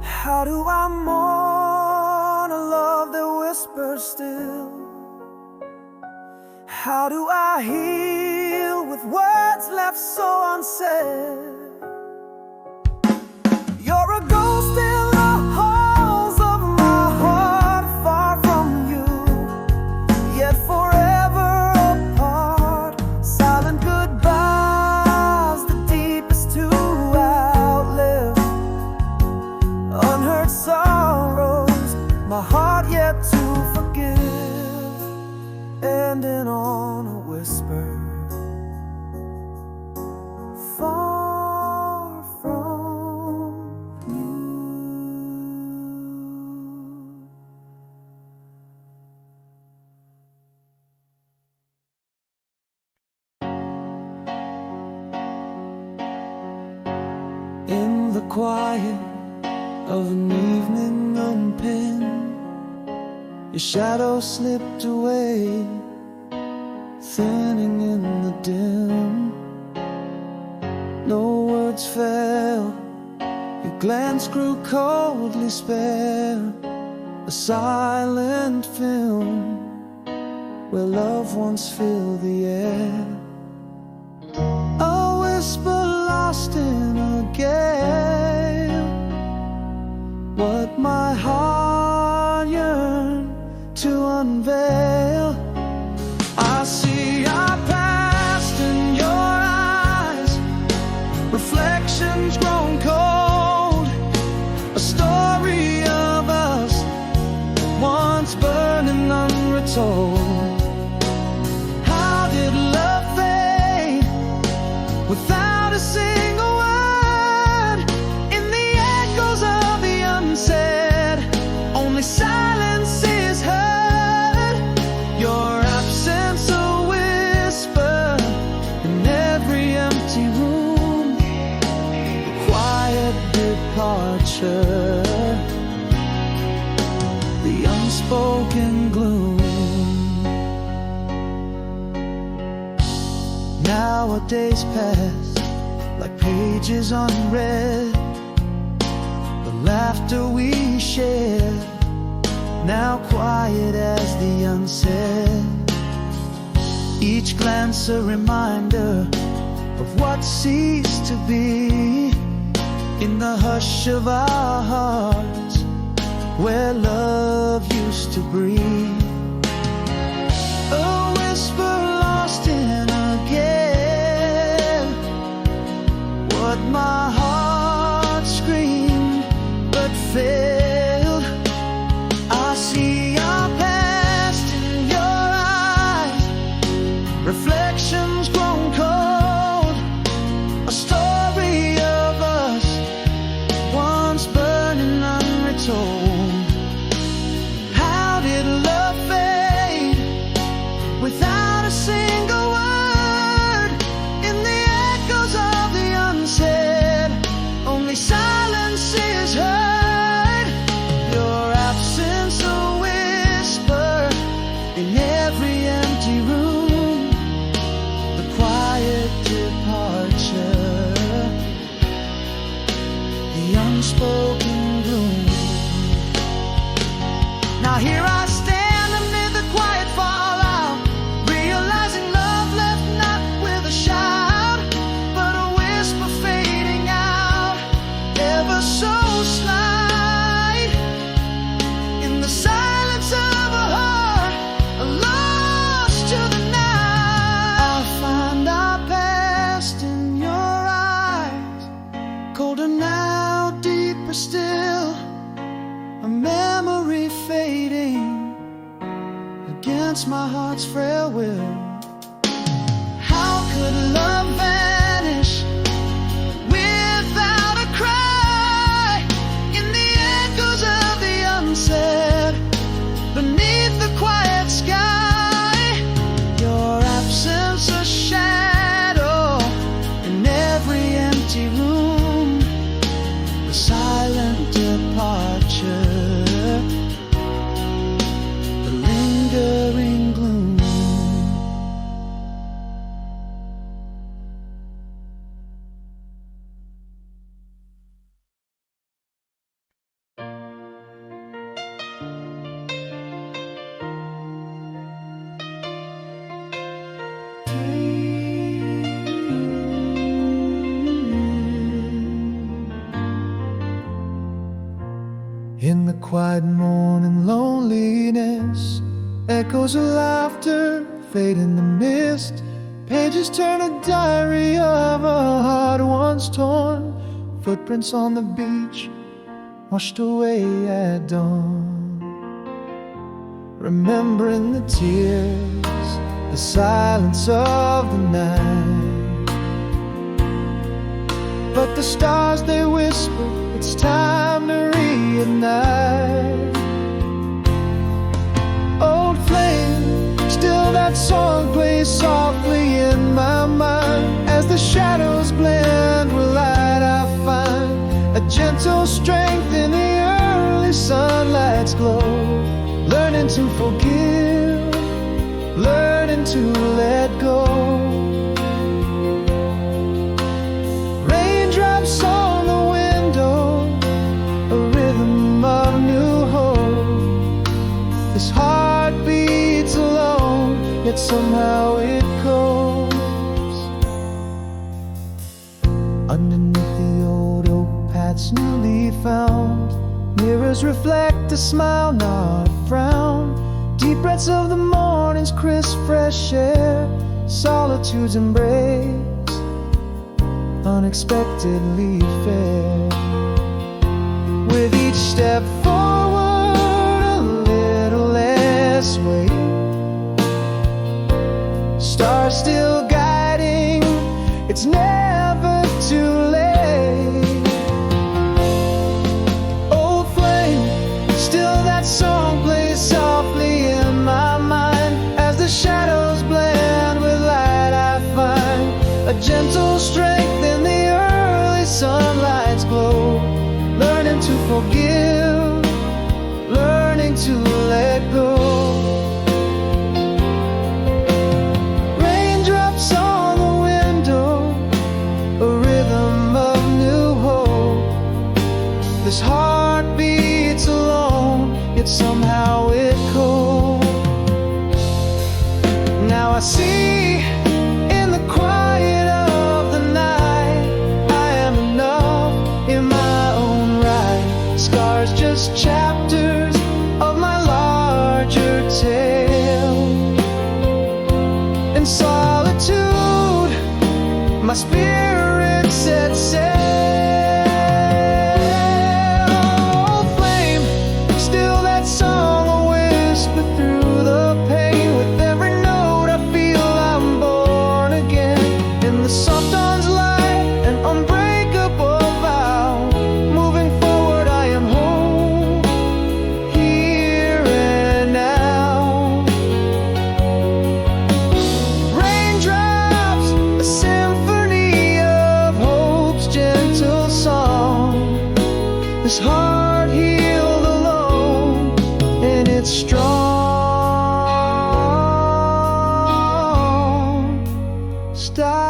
How do I mourn a love that whispers still? How do I heal with words left so unsaid? You're a ghost in the halls of my heart, far the quiet of an evening unpinned, your shadow slipped away, thinning in the dim. No words fell, your glance grew coldly spare, a silent film where love once filled the air. A whisper lost in a gale, what my heart yearned to unveil. I see our past in your eyes, reflections grown cold, a story of us once burning unretold. How did love fade without a single word? In the echoes of the unsaid, only silence is heard. Your absence a whisper in every empty room, a quiet departure, the unspoken gloom. Now our days pass like pages unread, the laughter we shared now quiet as the unsaid. Each glance a reminder of what ceased to be, in the hush of our hearts where love used to breathe. A whisper lost in a gale, what my heart screamed but failed. I see our past in your eyes, reflections grown cold, a story of us once burning unretold. How did love fade without a single word? In the echoes of the unsaid, only silence is heard. Your absence a whisper in every empty room, the quiet departure, the unspoken gloom. Now here I stand amid the quiet fallout, realizing love left not with a shout, but a whisper fading out, ever so slight. In the silence of a heart lost to the night, I'll find our past in your eyes, colder now, deeper still, a memory fading against my heart's frail will. How could love vanish without a cry? In the echoes of the unsaid, beneath the quiet sky, your absence a shadow in every empty room, the silent departure, the lingering gloom. In the quiet morning loneliness, echoes of laughter fade in the mist, pages turn a diary of a heart once torn, footprints on the beach washed away at dawn. Remembering the tears, the silence of the night, but the stars they whisper, it's time to reunite. Old flame, still that song plays softly in my mind, as the shadows blend with light I find a to forgive, learning to let go. Raindrops on the window, a rhythm of new hope. This heart beats alone, yet somehow it goes. Underneath the old oak paths newly found, mirrors reflect a smile, not a frown. Deep breaths of the morning's crisp, fresh air, solitude's embrace, unexpectedly fair. With each step forward, a little less weight. Stars still guiding, it's never too late. Old flame, still that song plays softly in my mind. As the shadows blend with light, I find a gentle strength in the early sunlight's glow. Learning to forgive, learning to let go. Raindrops on the window, a rhythm of new hope. This heart beats alone, yet somehow it goes. Now I see in the quiet of the night, I am enough in my own right. Scars just chapters of my larger tale. In solitude, my spirit sets sail. Old flame, still that song a whisper through the pain. With every note I feel I'm born again. In the soft dawn's light, an unbreakable vow. Moving forward, I am home, here and now. Raindrops, a symphony of hope's gentle song. This heart healed alone, and it's strong style.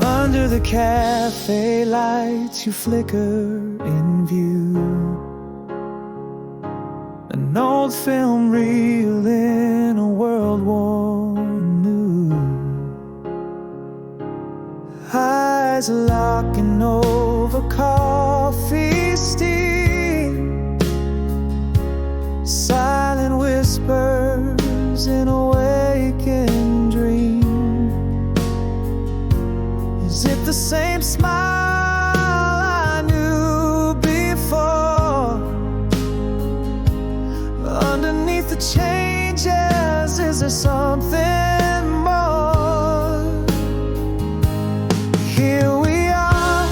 Under the cafe lights, you flicker in view. An old film reel in a world worn new. Eyes locking over coffee steam. Silent whispers in a waking dream. Is it the same smile I knew before? Underneath the changes, is there something more? Here we are,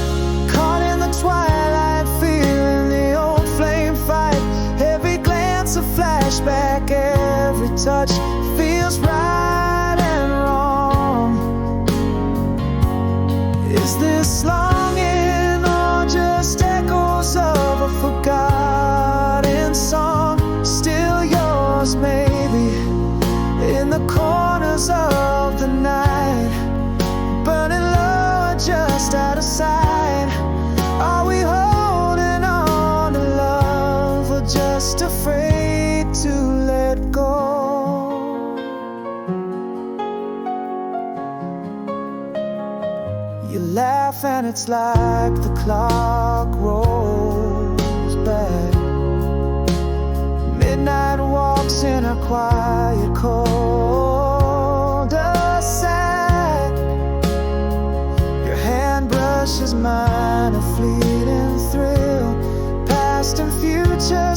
caught in the twilight, feeling the old flame fight. Every glance a flashback, every touch feels right and wrong. Is this longing or just echoes of a forgotten song? Still yours, maybe, in the corners of the night. Burning low, just out of sight. Are we holding on to love, or just afraid to let go? You laugh and it's like the clock rolls back. Midnight walks in a quiet cul-de-sac. Your hand brushes mine, a fleeting thrill. Past and future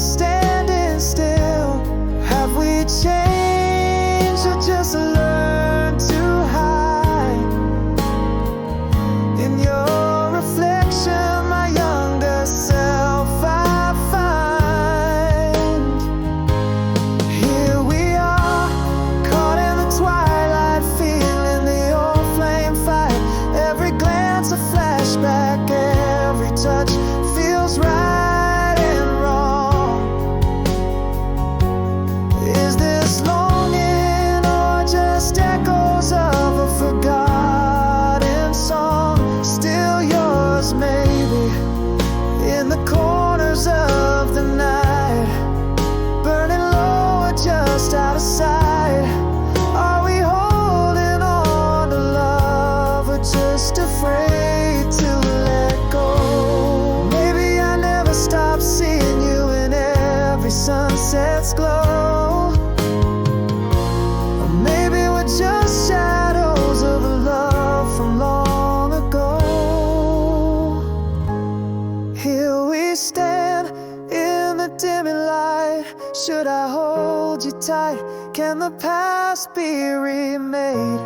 tight. Can the past be remade,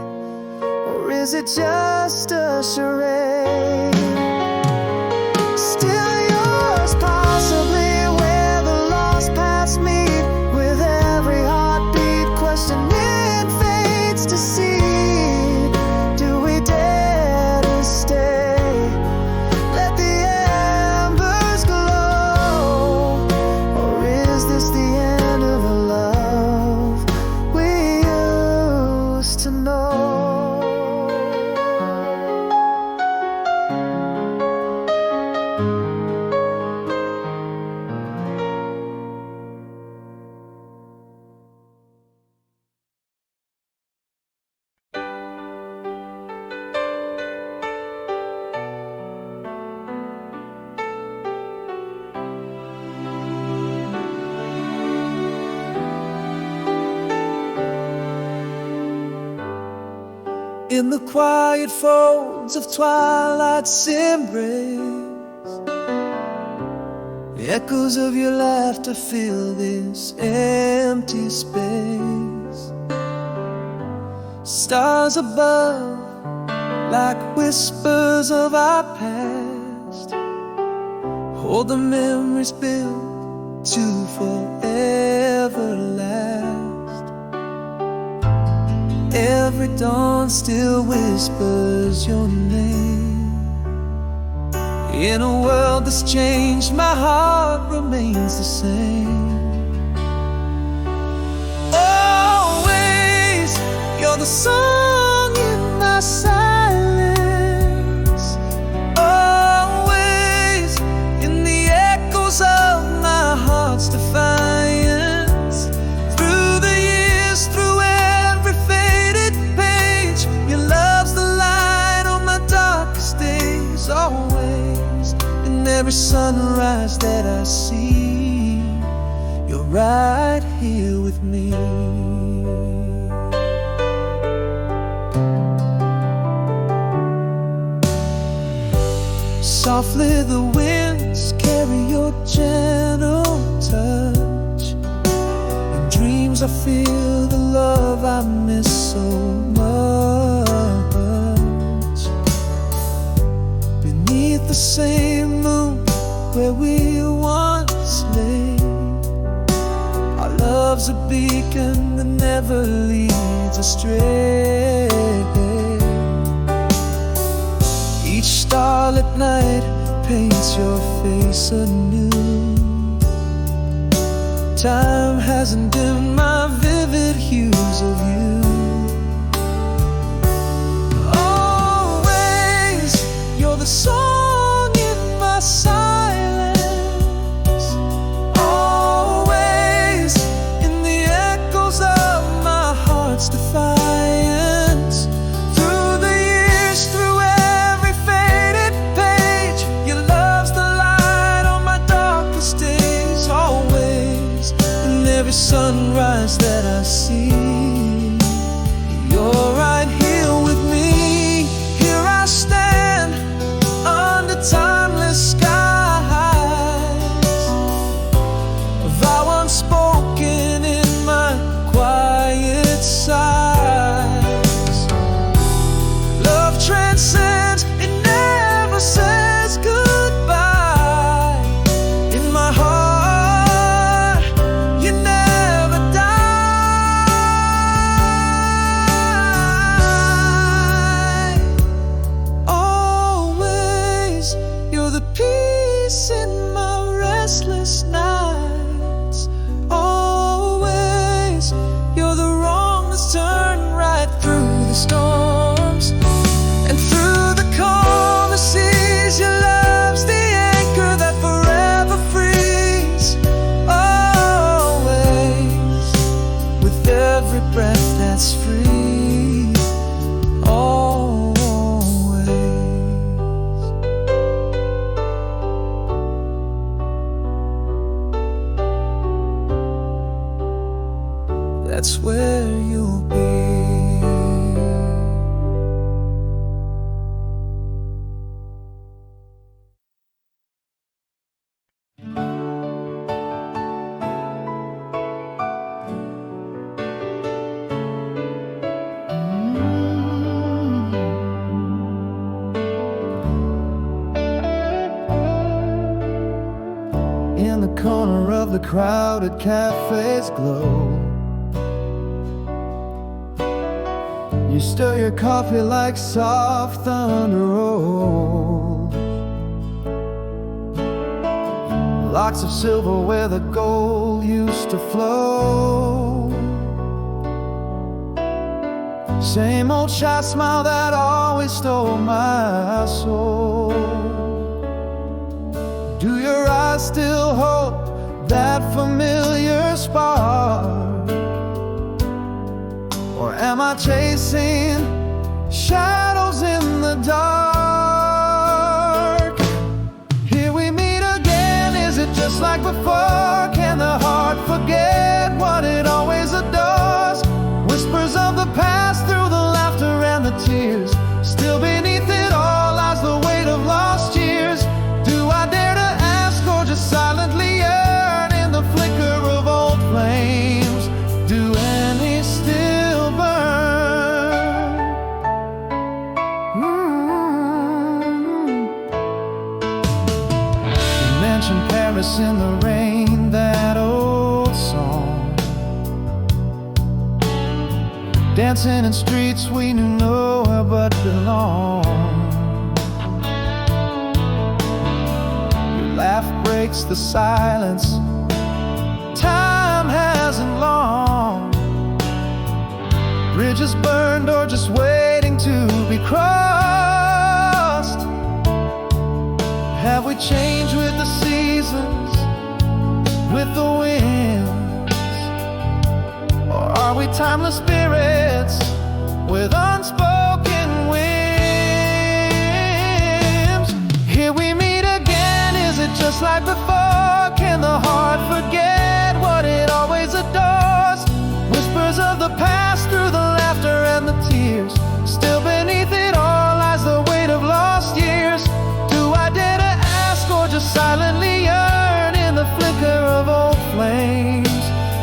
or is it just a charade? Still yours, possibly, where the lost past meet. With every heartbeat, questioning fate's deceit. Do we dare to stay? Let the embers glow, or is this the end of a love we used to know? In the quiet folds of twilight's embrace, the echoes of your laughter fill this empty space. Stars above, like whispers of our past, hold the memories built to forever last. Every dawn still whispers your name. In a world that's changed, my heart remains the same. Always, you're the song in my silence. Always, in the echoes of my heart's defiance. Through the years, through every faded page, your love's the light on my darkest days. Always, in every sunrise that I see, you're right here with me. Softly the winds carry your gentle touch. In dreams I feel the love I miss so much. Beneath the same moon where we once lay, our love's a beacon that never leads astray. Each starlit night paints your face anew. Time hasn't dimmed my vivid hues of you. Always, you're the song in my silence. Always, in the echoes of my heart's defiance. Through the years, through every faded page, your love's the light on my darkest days. Always, in every sunrise that I see, you're right here with me. Here I stand, the crowded cafes glow. You stir your coffee like soft thunder rolls. Locks of silver where the gold used to flow. Same old shy smile that always stole my soul. Do your eyes still hold that familiar spark? Or am I chasing shadows in the dark? Here we meet again, is it just like before? Can the heart forget what it always adores? Whispers of the past through the laughter and the tears. Still beneath it all lies the weight of lost years. Do I dare to ask or just silently yearn in the flicker of old flames? Do any still burn? You mentioned Paris in the rain, that old song. Dancing in streets we knew nowhere but belong. Your laugh breaks the silence. Time hasn't long. Bridges burned or just waiting to be crossed. Have we changed with the seasons, with the winds? Or are we timeless spirits with unspoken whims? Here we meet again, is it just like before? Can the heart forget what it always adores? Whispers of the past through the laughter and the tears. Still beneath it all lies the weight of lost years. Do I dare to ask or just silently yearn in the flicker of old flames?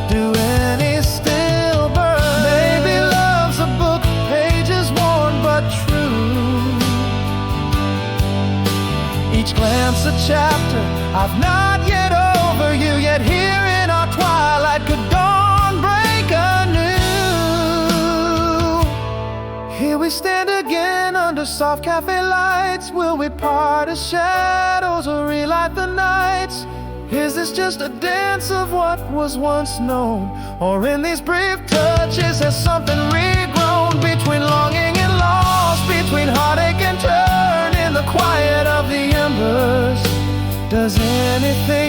Do any still burn? Maybe love's a book, pages worn but true. Each glance a chapter I've not yet over you. Yet here in our twilight could dawn break anew. Here we stand again under soft cafe lights. Will we part as shadows or relight the nights? Is this just a dance of what was once known? Or in these brief touches there's something regrown? Between longing and loss, between heartache and turn, in the quiet of the embers, does anything